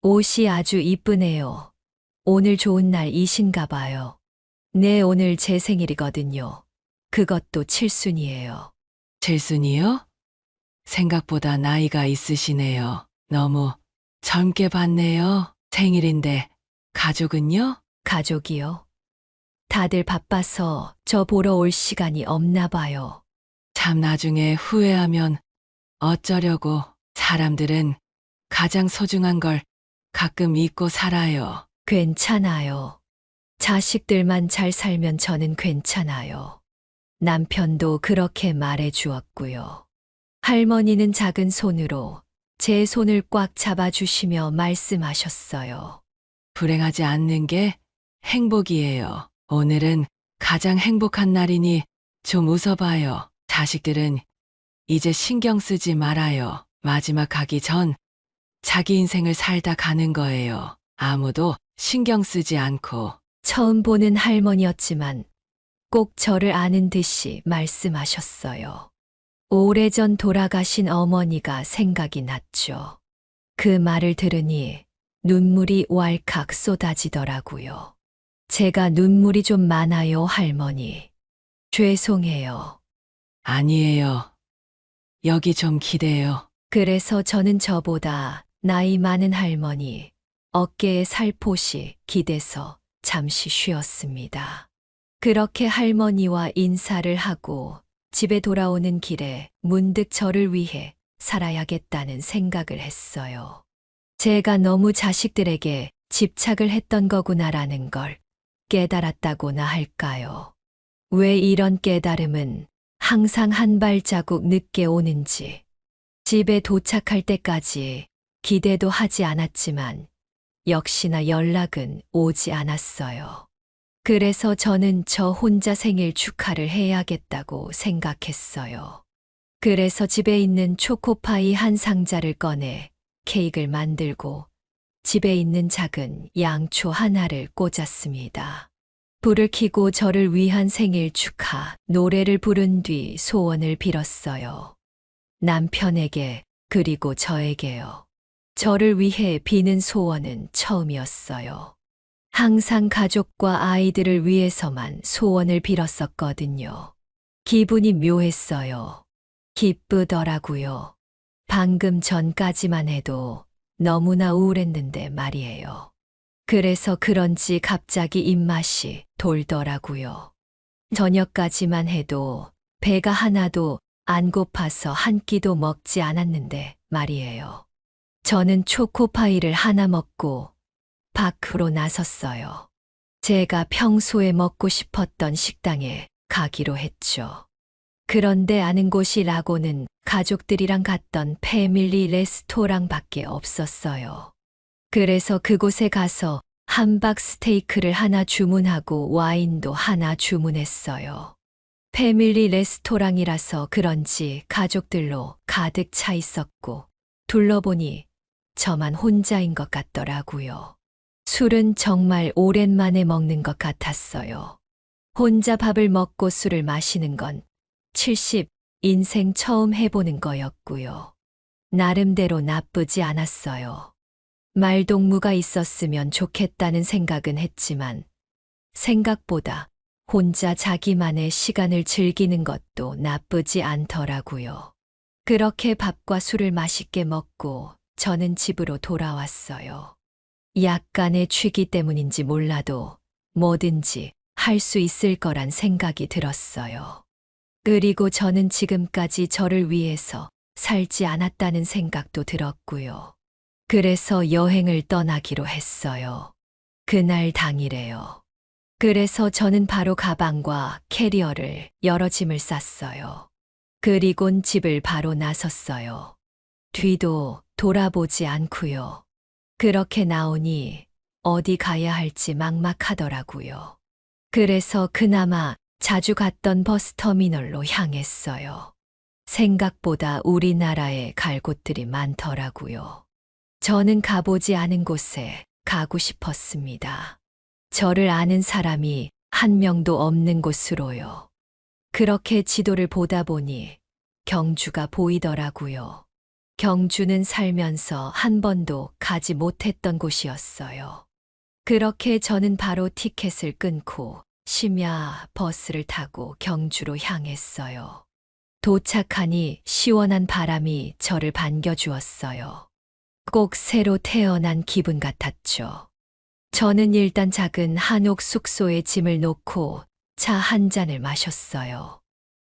S2: 옷이 아주 이쁘네요. 오늘 좋은 날이신가 봐요. 네, 오늘 제 생일이거든요. 그것도 7순이에요.
S5: 7순이요? 생각보다 나이가 있으시네요. 너무 젊게 봤네요. 생일인데 가족은요?
S2: 가족이요? 다들 바빠서 저 보러 올 시간이 없나 봐요.
S5: 참 나중에 후회하면 어쩌려고. 사람들은 가장 소중한 걸 가끔 잊고 살아요.
S2: 괜찮아요. 자식들만 잘 살면 저는 괜찮아요. 남편도 그렇게 말해 주었고요. 할머니는 작은 손으로 제 손을 꽉 잡아주시며 말씀하셨어요.
S5: 불행하지 않는 게 행복이에요. 오늘은 가장 행복한 날이니 좀 웃어봐요. 자식들은 이제 신경 쓰지 말아요. 마지막 가기 전 자기 인생을 살다 가는 거예요. 아무도 신경 쓰지 않고.
S2: 처음 보는 할머니였지만 꼭 저를 아는 듯이 말씀하셨어요. 오래전 돌아가신 어머니가 생각이 났죠. 그 말을 들으니 눈물이 왈칵 쏟아지더라고요. 제가 눈물이 좀 많아요, 할머니. 죄송해요.
S5: 아니에요. 여기 좀 기대요.
S2: 그래서 저는 저보다 나이 많은 할머니 어깨에 살포시 기대서 잠시 쉬었습니다. 그렇게 할머니와 인사를 하고 집에 돌아오는 길에 문득 저를 위해 살아야겠다는 생각을 했어요. 제가 너무 자식들에게 집착을 했던 거구나라는 걸 깨달았다고나 할까요? 왜 이런 깨달음은 항상 한 발자국 늦게 오는지. 집에 도착할 때까지 기대도 하지 않았지만 역시나 연락은 오지 않았어요. 그래서 저는 저 혼자 생일 축하를 해야겠다고 생각했어요. 그래서 집에 있는 초코파이 한 상자를 꺼내 케이크를 만들고 집에 있는 작은 양초 하나를 꽂았습니다. 불을 켜고 저를 위한 생일 축하 노래를 부른 뒤 소원을 빌었어요. 남편에게 그리고 저에게요. 저를 위해 비는 소원은 처음이었어요. 항상 가족과 아이들을 위해서만 소원을 빌었었거든요. 기분이 묘했어요. 기쁘더라고요. 방금 전까지만 해도 너무나 우울했는데 말이에요. 그래서 그런지 갑자기 입맛이 돌더라고요. 저녁까지만 해도 배가 하나도 안 고파서 한 끼도 먹지 않았는데 말이에요. 저는 초코파이를 하나 먹고 밖으로 나섰어요. 제가 평소에 먹고 싶었던 식당에 가기로 했죠. 그런데 아는 곳이라고는 가족들이랑 갔던 패밀리 레스토랑밖에 없었어요. 그래서 그곳에 가서 함박 스테이크를 하나 주문하고 와인도 하나 주문했어요. 패밀리 레스토랑이라서 그런지 가족들로 가득 차 있었고 둘러보니 저만 혼자인 것 같더라고요. 술은 정말 오랜만에 먹는 것 같았어요. 혼자 밥을 먹고 술을 마시는 건 70 인생 처음 해보는 거였고요. 나름대로 나쁘지 않았어요. 말동무가 있었으면 좋겠다는 생각은 했지만 생각보다 혼자 자기만의 시간을 즐기는 것도 나쁘지 않더라고요. 그렇게 밥과 술을 맛있게 먹고 저는 집으로 돌아왔어요. 약간의 취기 때문인지 몰라도 뭐든지 할 수 있을 거란 생각이 들었어요. 그리고 저는 지금까지 저를 위해서 살지 않았다는 생각도 들었고요. 그래서 여행을 떠나기로 했어요. 그날 당일에요. 그래서 저는 바로 가방과 캐리어를 여러 짐을 쌌어요. 그리곤 집을 바로 나섰어요. 뒤도 돌아보지 않고요. 그렇게 나오니 어디 가야 할지 막막하더라고요. 그래서 그나마 자주 갔던 버스터미널로 향했어요. 생각보다 우리나라에 갈 곳들이 많더라고요. 저는 가보지 않은 곳에 가고 싶었습니다. 저를 아는 사람이 한 명도 없는 곳으로요. 그렇게 지도를 보다 보니 경주가 보이더라고요. 경주는 살면서 한 번도 가지 못했던 곳이었어요. 그렇게 저는 바로 티켓을 끊고 심야 버스를 타고 경주로 향했어요. 도착하니 시원한 바람이 저를 반겨주었어요. 꼭 새로 태어난 기분 같았죠. 저는 일단 작은 한옥 숙소에 짐을 놓고 차 한 잔을 마셨어요.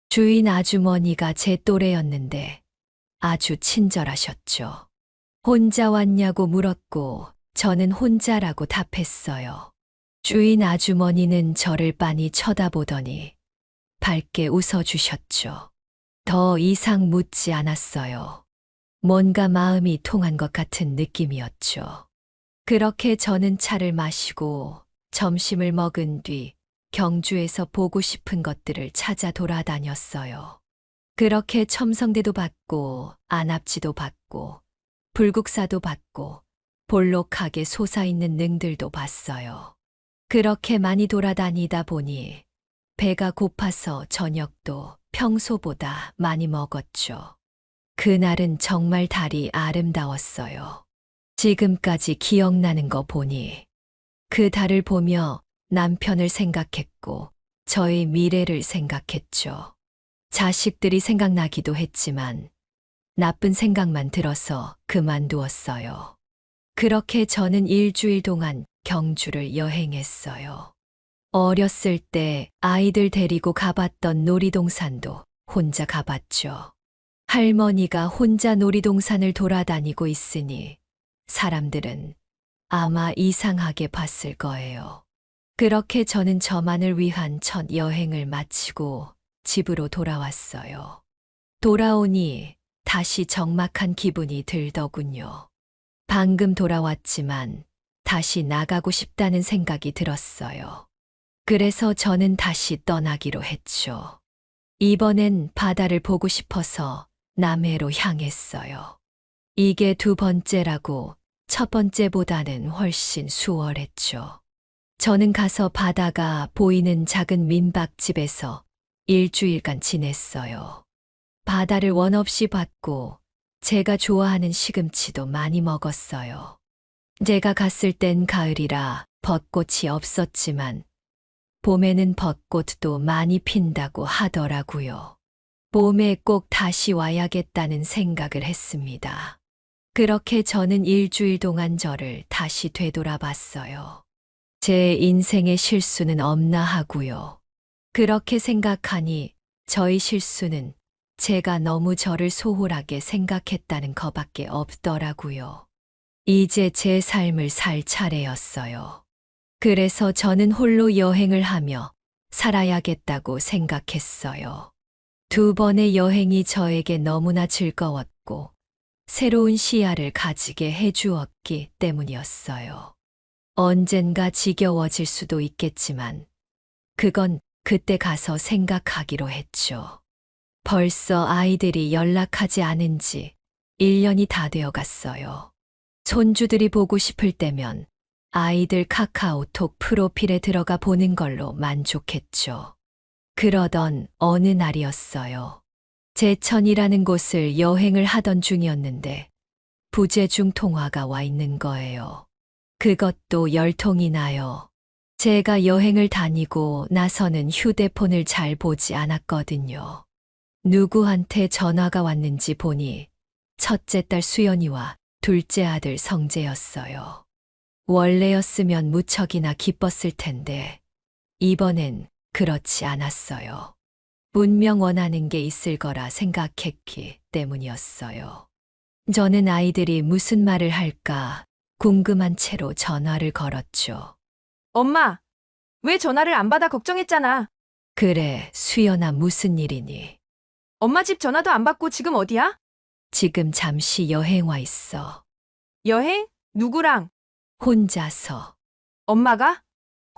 S2: 주인 아주머니가 제 또래였는데 아주 친절하셨죠. 혼자 왔냐고 물었고 저는 혼자라고 답했어요. 주인 아주머니는 저를 빤히 쳐다보더니 밝게 웃어주셨죠. 더 이상 묻지 않았어요. 뭔가 마음이 통한 것 같은 느낌이었죠. 그렇게 저는 차를 마시고 점심을 먹은 뒤 경주에서 보고 싶은 것들을 찾아 돌아다녔어요. 그렇게 첨성대도 받고 안압지도 받고 불국사도 받고 볼록하게 솟아있는 능들도 봤어요. 그렇게 많이 돌아다니다 보니 배가 고파서 저녁도 평소보다 많이 먹었죠. 그날은 정말 달이 아름다웠어요. 지금까지 기억나는 거 보니 그 달을 보며 남편을 생각했고 저의 미래를 생각했죠. 자식들이 생각나기도 했지만 나쁜 생각만 들어서 그만두었어요. 그렇게 저는 일주일 동안 경주를 여행했어요. 어렸을 때 아이들 데리고 가봤던 놀이동산도 혼자 가봤죠. 할머니가 혼자 놀이동산을 돌아다니고 있으니 사람들은 아마 이상하게 봤을 거예요. 그렇게 저는 저만을 위한 첫 여행을 마치고 집으로 돌아왔어요. 돌아오니 다시 적막한 기분이 들더군요. 방금 돌아왔지만 다시 나가고 싶다는 생각이 들었어요. 그래서 저는 다시 떠나기로 했죠. 이번엔 바다를 보고 싶어서 남해로 향했어요. 이게 두 번째라고 첫 번째보다는 훨씬 수월했죠. 저는 가서 바다가 보이는 작은 민박집에서 일주일간 지냈어요. 바다를 원 없이 봤고 제가 좋아하는 시금치도 많이 먹었어요. 제가 갔을 땐 가을이라 벚꽃이 없었지만 봄에는 벚꽃도 많이 핀다고 하더라고요. 봄에 꼭 다시 와야겠다는 생각을 했습니다. 그렇게 저는 일주일 동안 저를 다시 되돌아봤어요. 제 인생에 실수는 없나 하고요. 그렇게 생각하니 저의 실수는 제가 너무 저를 소홀하게 생각했다는 것밖에 없더라고요. 이제 제 삶을 살 차례였어요. 그래서 저는 홀로 여행을 하며 살아야겠다고 생각했어요. 두 번의 여행이 저에게 너무나 즐거웠고 새로운 시야를 가지게 해주었기 때문이었어요. 언젠가 지겨워질 수도 있겠지만 그건 그때 가서 생각하기로 했죠. 벌써 아이들이 연락하지 않은 지 1년이 다 되어 갔어요. 손주들이 보고 싶을 때면 아이들 카카오톡 프로필에 들어가 보는 걸로 만족했죠. 그러던 어느 날이었어요. 제천이라는 곳을 여행을 하던 중이었는데 부재중 통화가 와 있는 거예요. 그것도 10통이 나요. 제가 여행을 다니고 나서는 휴대폰을 잘 보지 않았거든요. 누구한테 전화가 왔는지 보니 첫째 딸 수연이와 둘째 아들 성재였어요. 원래였으면 무척이나 기뻤을 텐데 이번엔 그렇지 않았어요. 분명 원하는 게 있을 거라 생각했기 때문이었어요. 저는 아이들이 무슨 말을 할까 궁금한 채로 전화를 걸었죠.
S1: 엄마, 왜 전화를 안 받아 걱정했잖아.
S2: 그래, 수연아 무슨 일이니?
S1: 엄마 집 전화도 안 받고 지금 어디야?
S2: 지금 잠시 여행 와 있어.
S1: 여행? 누구랑?
S2: 혼자서.
S1: 엄마가?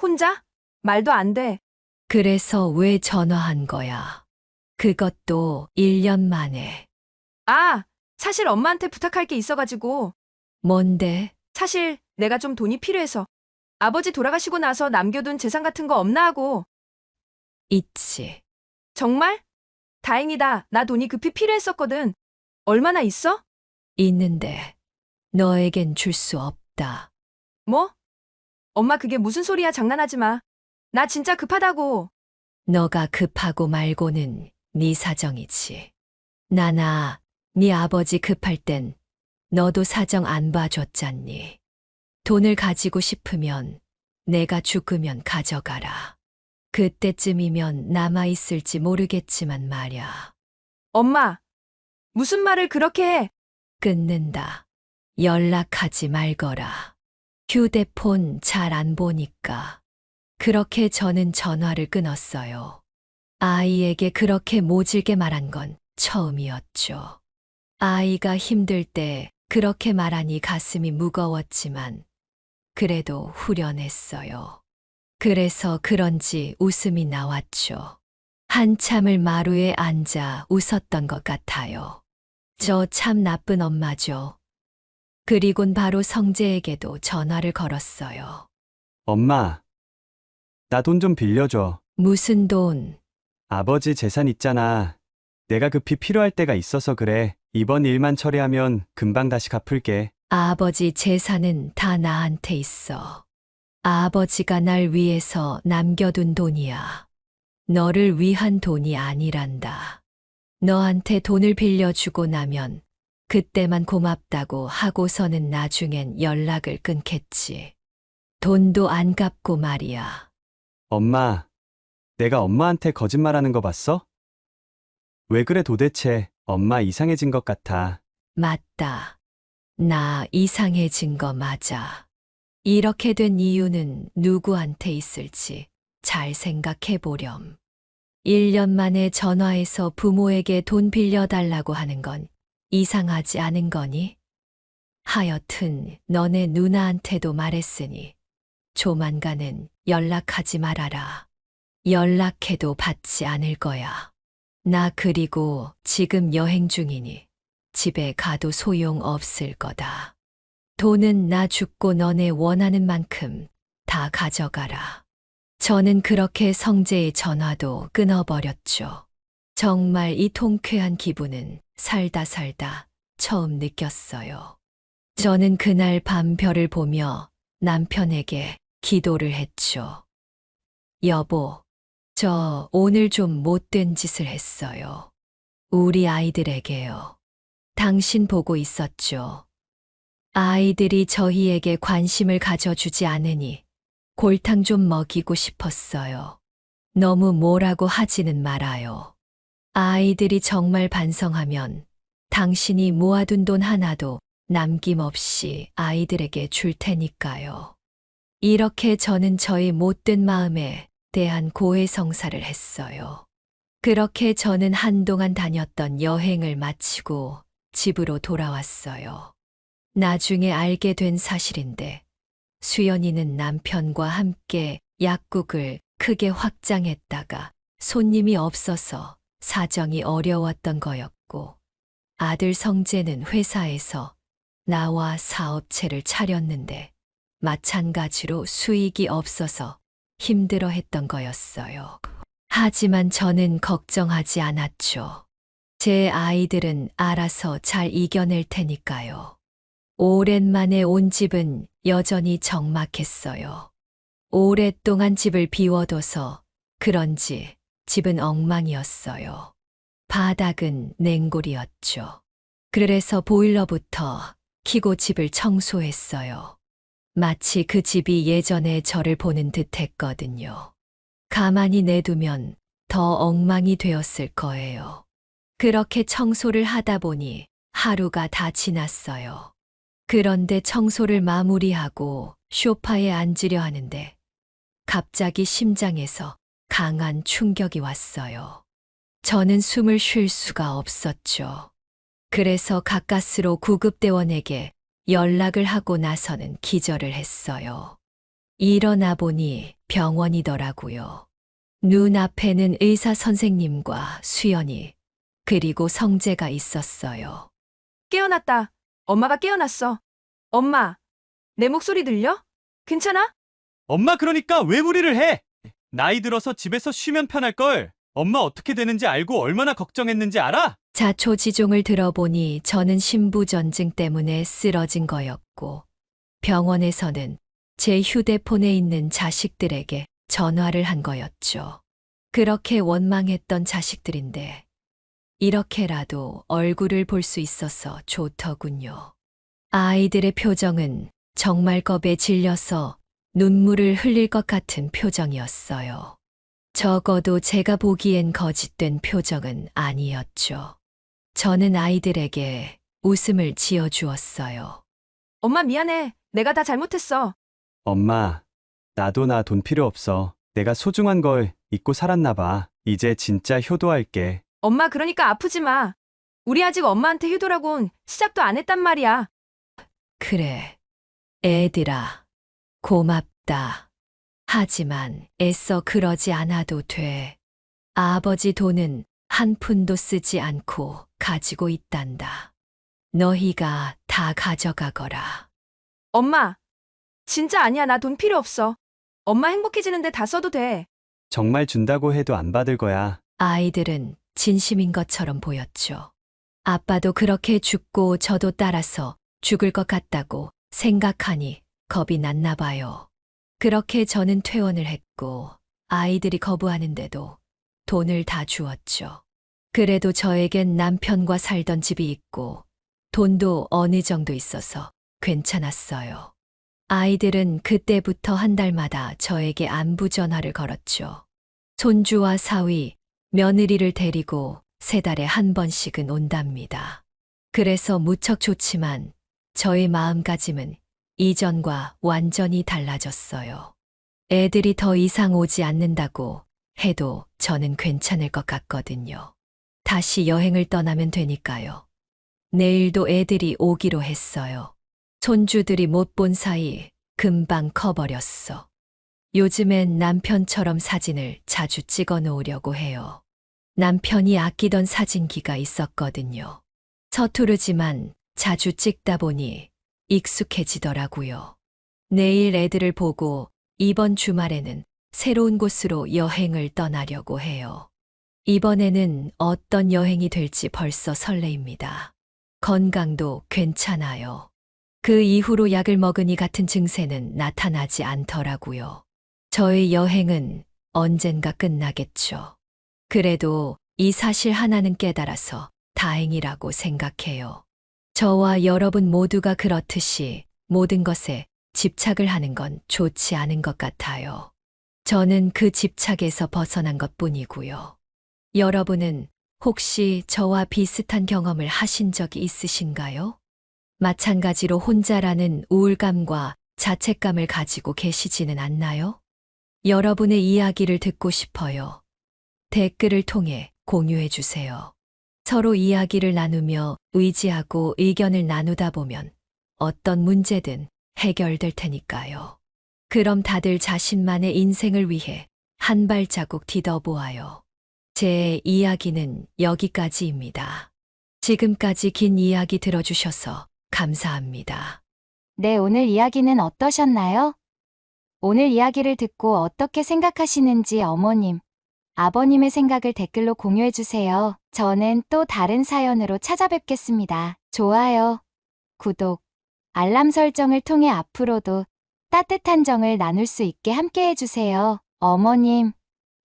S1: 혼자? 말도 안 돼.
S2: 그래서 왜 전화한 거야? 그것도 1년 만에.
S1: 아, 사실 엄마한테 부탁할 게 있어가지고.
S2: 뭔데?
S1: 사실 내가 좀 돈이 필요해서. 아버지 돌아가시고 나서 남겨둔 재산 같은 거 없나 하고.
S2: 있지.
S1: 정말? 다행이다. 나 돈이 급히 필요했었거든. 얼마나 있어?
S2: 있는데 너에겐 줄 수 없다.
S1: 뭐? 엄마 그게 무슨 소리야? 장난하지 마. 나 진짜 급하다고.
S2: 너가 급하고 말고는 네 사정이지. 나나 네 아버지 급할 땐 너도 사정 안 봐줬잖니. 돈을 가지고 싶으면 내가 죽으면 가져가라. 그때쯤이면 남아있을지 모르겠지만 말야.
S1: 엄마, 무슨 말을 그렇게 해?
S2: 끊는다. 연락하지 말거라. 휴대폰 잘 안 보니까. 그렇게 저는 전화를 끊었어요. 아이에게 그렇게 모질게 말한 건 처음이었죠. 아이가 힘들 때 그렇게 말하니 가슴이 무거웠지만 그래도 후련했어요. 그래서 그런지 웃음이 나왔죠. 한참을 마루에 앉아 웃었던 것 같아요. 저 참 나쁜 엄마죠. 그리곤 바로 성재에게도 전화를 걸었어요.
S4: 엄마, 나 돈 좀 빌려줘.
S2: 무슨 돈?
S4: 아버지 재산 있잖아. 내가 급히 필요할 때가 있어서 그래. 이번 일만 처리하면 금방 다시 갚을게.
S2: 아버지 재산은 다 나한테 있어. 아버지가 날 위해서 남겨둔 돈이야. 너를 위한 돈이 아니란다. 너한테 돈을 빌려주고 나면 그때만 고맙다고 하고서는 나중엔 연락을 끊겠지. 돈도 안 갚고 말이야.
S4: 엄마, 내가 엄마한테 거짓말하는 거 봤어? 왜 그래 도대체? 엄마 이상해진 것 같아.
S2: 맞다. 나 이상해진 거 맞아. 이렇게 된 이유는 누구한테 있을지 잘 생각해 보렴. 1년 만에 전화해서 부모에게 돈 빌려달라고 하는 건 이상하지 않은 거니? 하여튼 너네 누나한테도 말했으니 조만간은 연락하지 말아라. 연락해도 받지 않을 거야. 나 그리고 지금 여행 중이니 집에 가도 소용 없을 거다. 돈은 나 죽고 너네 원하는 만큼 다 가져가라. 저는 그렇게 성재의 전화도 끊어버렸죠. 정말 이 통쾌한 기분은 살다 처음 느꼈어요. 저는 그날 밤 별을 보며 남편에게 기도를 했죠. 여보, 저 오늘 좀 못된 짓을 했어요. 우리 아이들에게요. 당신 보고 있었죠. 아이들이 저희에게 관심을 가져주지 않으니 골탕 좀 먹이고 싶었어요. 너무 뭐라고 하지는 말아요. 아이들이 정말 반성하면 당신이 모아둔 돈 하나도 남김없이 아이들에게 줄 테니까요. 이렇게 저는 저의 못된 마음에 대한 고해성사를 했어요. 그렇게 저는 한동안 다녔던 여행을 마치고 집으로 돌아왔어요. 나중에 알게 된 사실인데 수연이는 남편과 함께 약국을 크게 확장했다가 손님이 없어서 사정이 어려웠던 거였고 아들 성재는 회사에서 나와 사업체를 차렸는데 마찬가지로 수익이 없어서 힘들어했던 거였어요. 하지만 저는 걱정하지 않았죠. 제 아이들은 알아서 잘 이겨낼 테니까요. 오랜만에 온 집은 여전히 적막했어요. 오랫동안 집을 비워둬서 그런지 집은 엉망이었어요. 바닥은 냉골이었죠. 그래서 보일러부터 켜고 집을 청소했어요. 마치 그 집이 예전에 저를 보는 듯 했거든요. 가만히 내두면 더 엉망이 되었을 거예요. 그렇게 청소를 하다 보니 하루가 다 지났어요. 그런데 청소를 마무리하고 소파에 앉으려 하는데 갑자기 심장에서 강한 충격이 왔어요. 저는 숨을 쉴 수가 없었죠. 그래서 가까스로 구급대원에게 연락을 하고 나서는 기절을 했어요. 일어나 보니 병원이더라고요. 눈앞에는 의사 선생님과 수연이 그리고 성재가 있었어요.
S1: 깨어났다. 엄마가 깨어났어. 엄마, 내 목소리 들려? 괜찮아?
S4: 엄마 그러니까 왜 무리를 해? 나이 들어서 집에서 쉬면 편할걸. 엄마 어떻게 되는지 알고 얼마나 걱정했는지 알아?
S2: 자초지종을 들어보니 저는 신부전증 때문에 쓰러진 거였고 병원에서는 제 휴대폰에 있는 자식들에게 전화를 한 거였죠. 그렇게 원망했던 자식들인데 이렇게라도 얼굴을 볼 수 있어서 좋더군요. 아이들의 표정은 정말 겁에 질려서 눈물을 흘릴 것 같은 표정이었어요. 적어도 제가 보기엔 거짓된 표정은 아니었죠. 저는 아이들에게 웃음을 지어주었어요.
S1: 엄마 미안해. 내가 다 잘못했어.
S4: 엄마, 나도 나 돈 필요 없어. 내가 소중한 걸 잊고 살았나 봐. 이제 진짜 효도할게.
S1: 엄마 그러니까 아프지 마. 우리 아직 엄마한테 효도라곤 시작도 안 했단 말이야.
S2: 그래, 애들아, 고맙다. 하지만 애써 그러지 않아도 돼. 아버지 돈은 한 푼도 쓰지 않고 가지고 있단다. 너희가 다 가져가거라.
S1: 엄마, 진짜 아니야. 나 돈 필요 없어. 엄마 행복해지는데 다 써도 돼.
S4: 정말 준다고 해도 안 받을 거야.
S2: 아이들은 진심인 것처럼 보였죠. 아빠도 그렇게 죽고 저도 따라서 죽을 것 같다고 생각하니 겁이 났나 봐요. 그렇게 저는 퇴원을 했고 아이들이 거부하는데도 돈을 다 주었죠. 그래도 저에겐 남편과 살던 집이 있고 돈도 어느 정도 있어서 괜찮았어요. 아이들은 그때부터 한 달마다 저에게 안부 전화를 걸었죠. 손주와 사위, 며느리를 데리고 3달에 한 번씩은 온답니다. 그래서 무척 좋지만 저의 마음가짐은 이전과 완전히 달라졌어요. 애들이 더 이상 오지 않는다고 해도 저는 괜찮을 것 같거든요. 다시 여행을 떠나면 되니까요. 내일도 애들이 오기로 했어요. 손주들이 못 본 사이 금방 커버렸어. 요즘엔 남편처럼 사진을 자주 찍어 놓으려고 해요. 남편이 아끼던 사진기가 있었거든요. 서투르지만 자주 찍다 보니 익숙해지더라고요. 내일 애들을 보고 이번 주말에는 새로운 곳으로 여행을 떠나려고 해요. 이번에는 어떤 여행이 될지 벌써 설레입니다. 건강도 괜찮아요. 그 이후로 약을 먹으니 같은 증세는 나타나지 않더라고요. 저의 여행은 언젠가 끝나겠죠. 그래도 이 사실 하나는 깨달아서 다행이라고 생각해요. 저와 여러분 모두가 그렇듯이 모든 것에 집착을 하는 건 좋지 않은 것 같아요. 저는 그 집착에서 벗어난 것 뿐이고요. 여러분은 혹시 저와 비슷한 경험을 하신 적이 있으신가요? 마찬가지로 혼자라는 우울감과 자책감을 가지고 계시지는 않나요? 여러분의 이야기를 듣고 싶어요. 댓글을 통해 공유해 주세요. 서로 이야기를 나누며 의지하고 의견을 나누다 보면 어떤 문제든 해결될 테니까요. 그럼 다들 자신만의 인생을 위해 한 발자국 디뎌보아요. 제 이야기는 여기까지입니다. 지금까지 긴 이야기 들어주셔서 감사합니다.
S3: 네, 오늘 이야기는 어떠셨나요? 오늘 이야기를 듣고 어떻게 생각하시는지 어머님, 아버님의 생각을 댓글로 공유해주세요. 저는 또 다른 사연으로 찾아뵙겠습니다. 좋아요, 구독, 알람 설정을 통해 앞으로도 따뜻한 정을 나눌 수 있게 함께 해주세요. 어머님,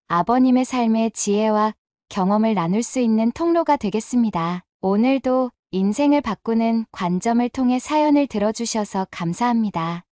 S3: 아버님의 삶의 지혜와 경험을 나눌 수 있는 통로가 되겠습니다. 오늘도 인생을 바꾸는 관점을 통해 사연을 들어주셔서 감사합니다.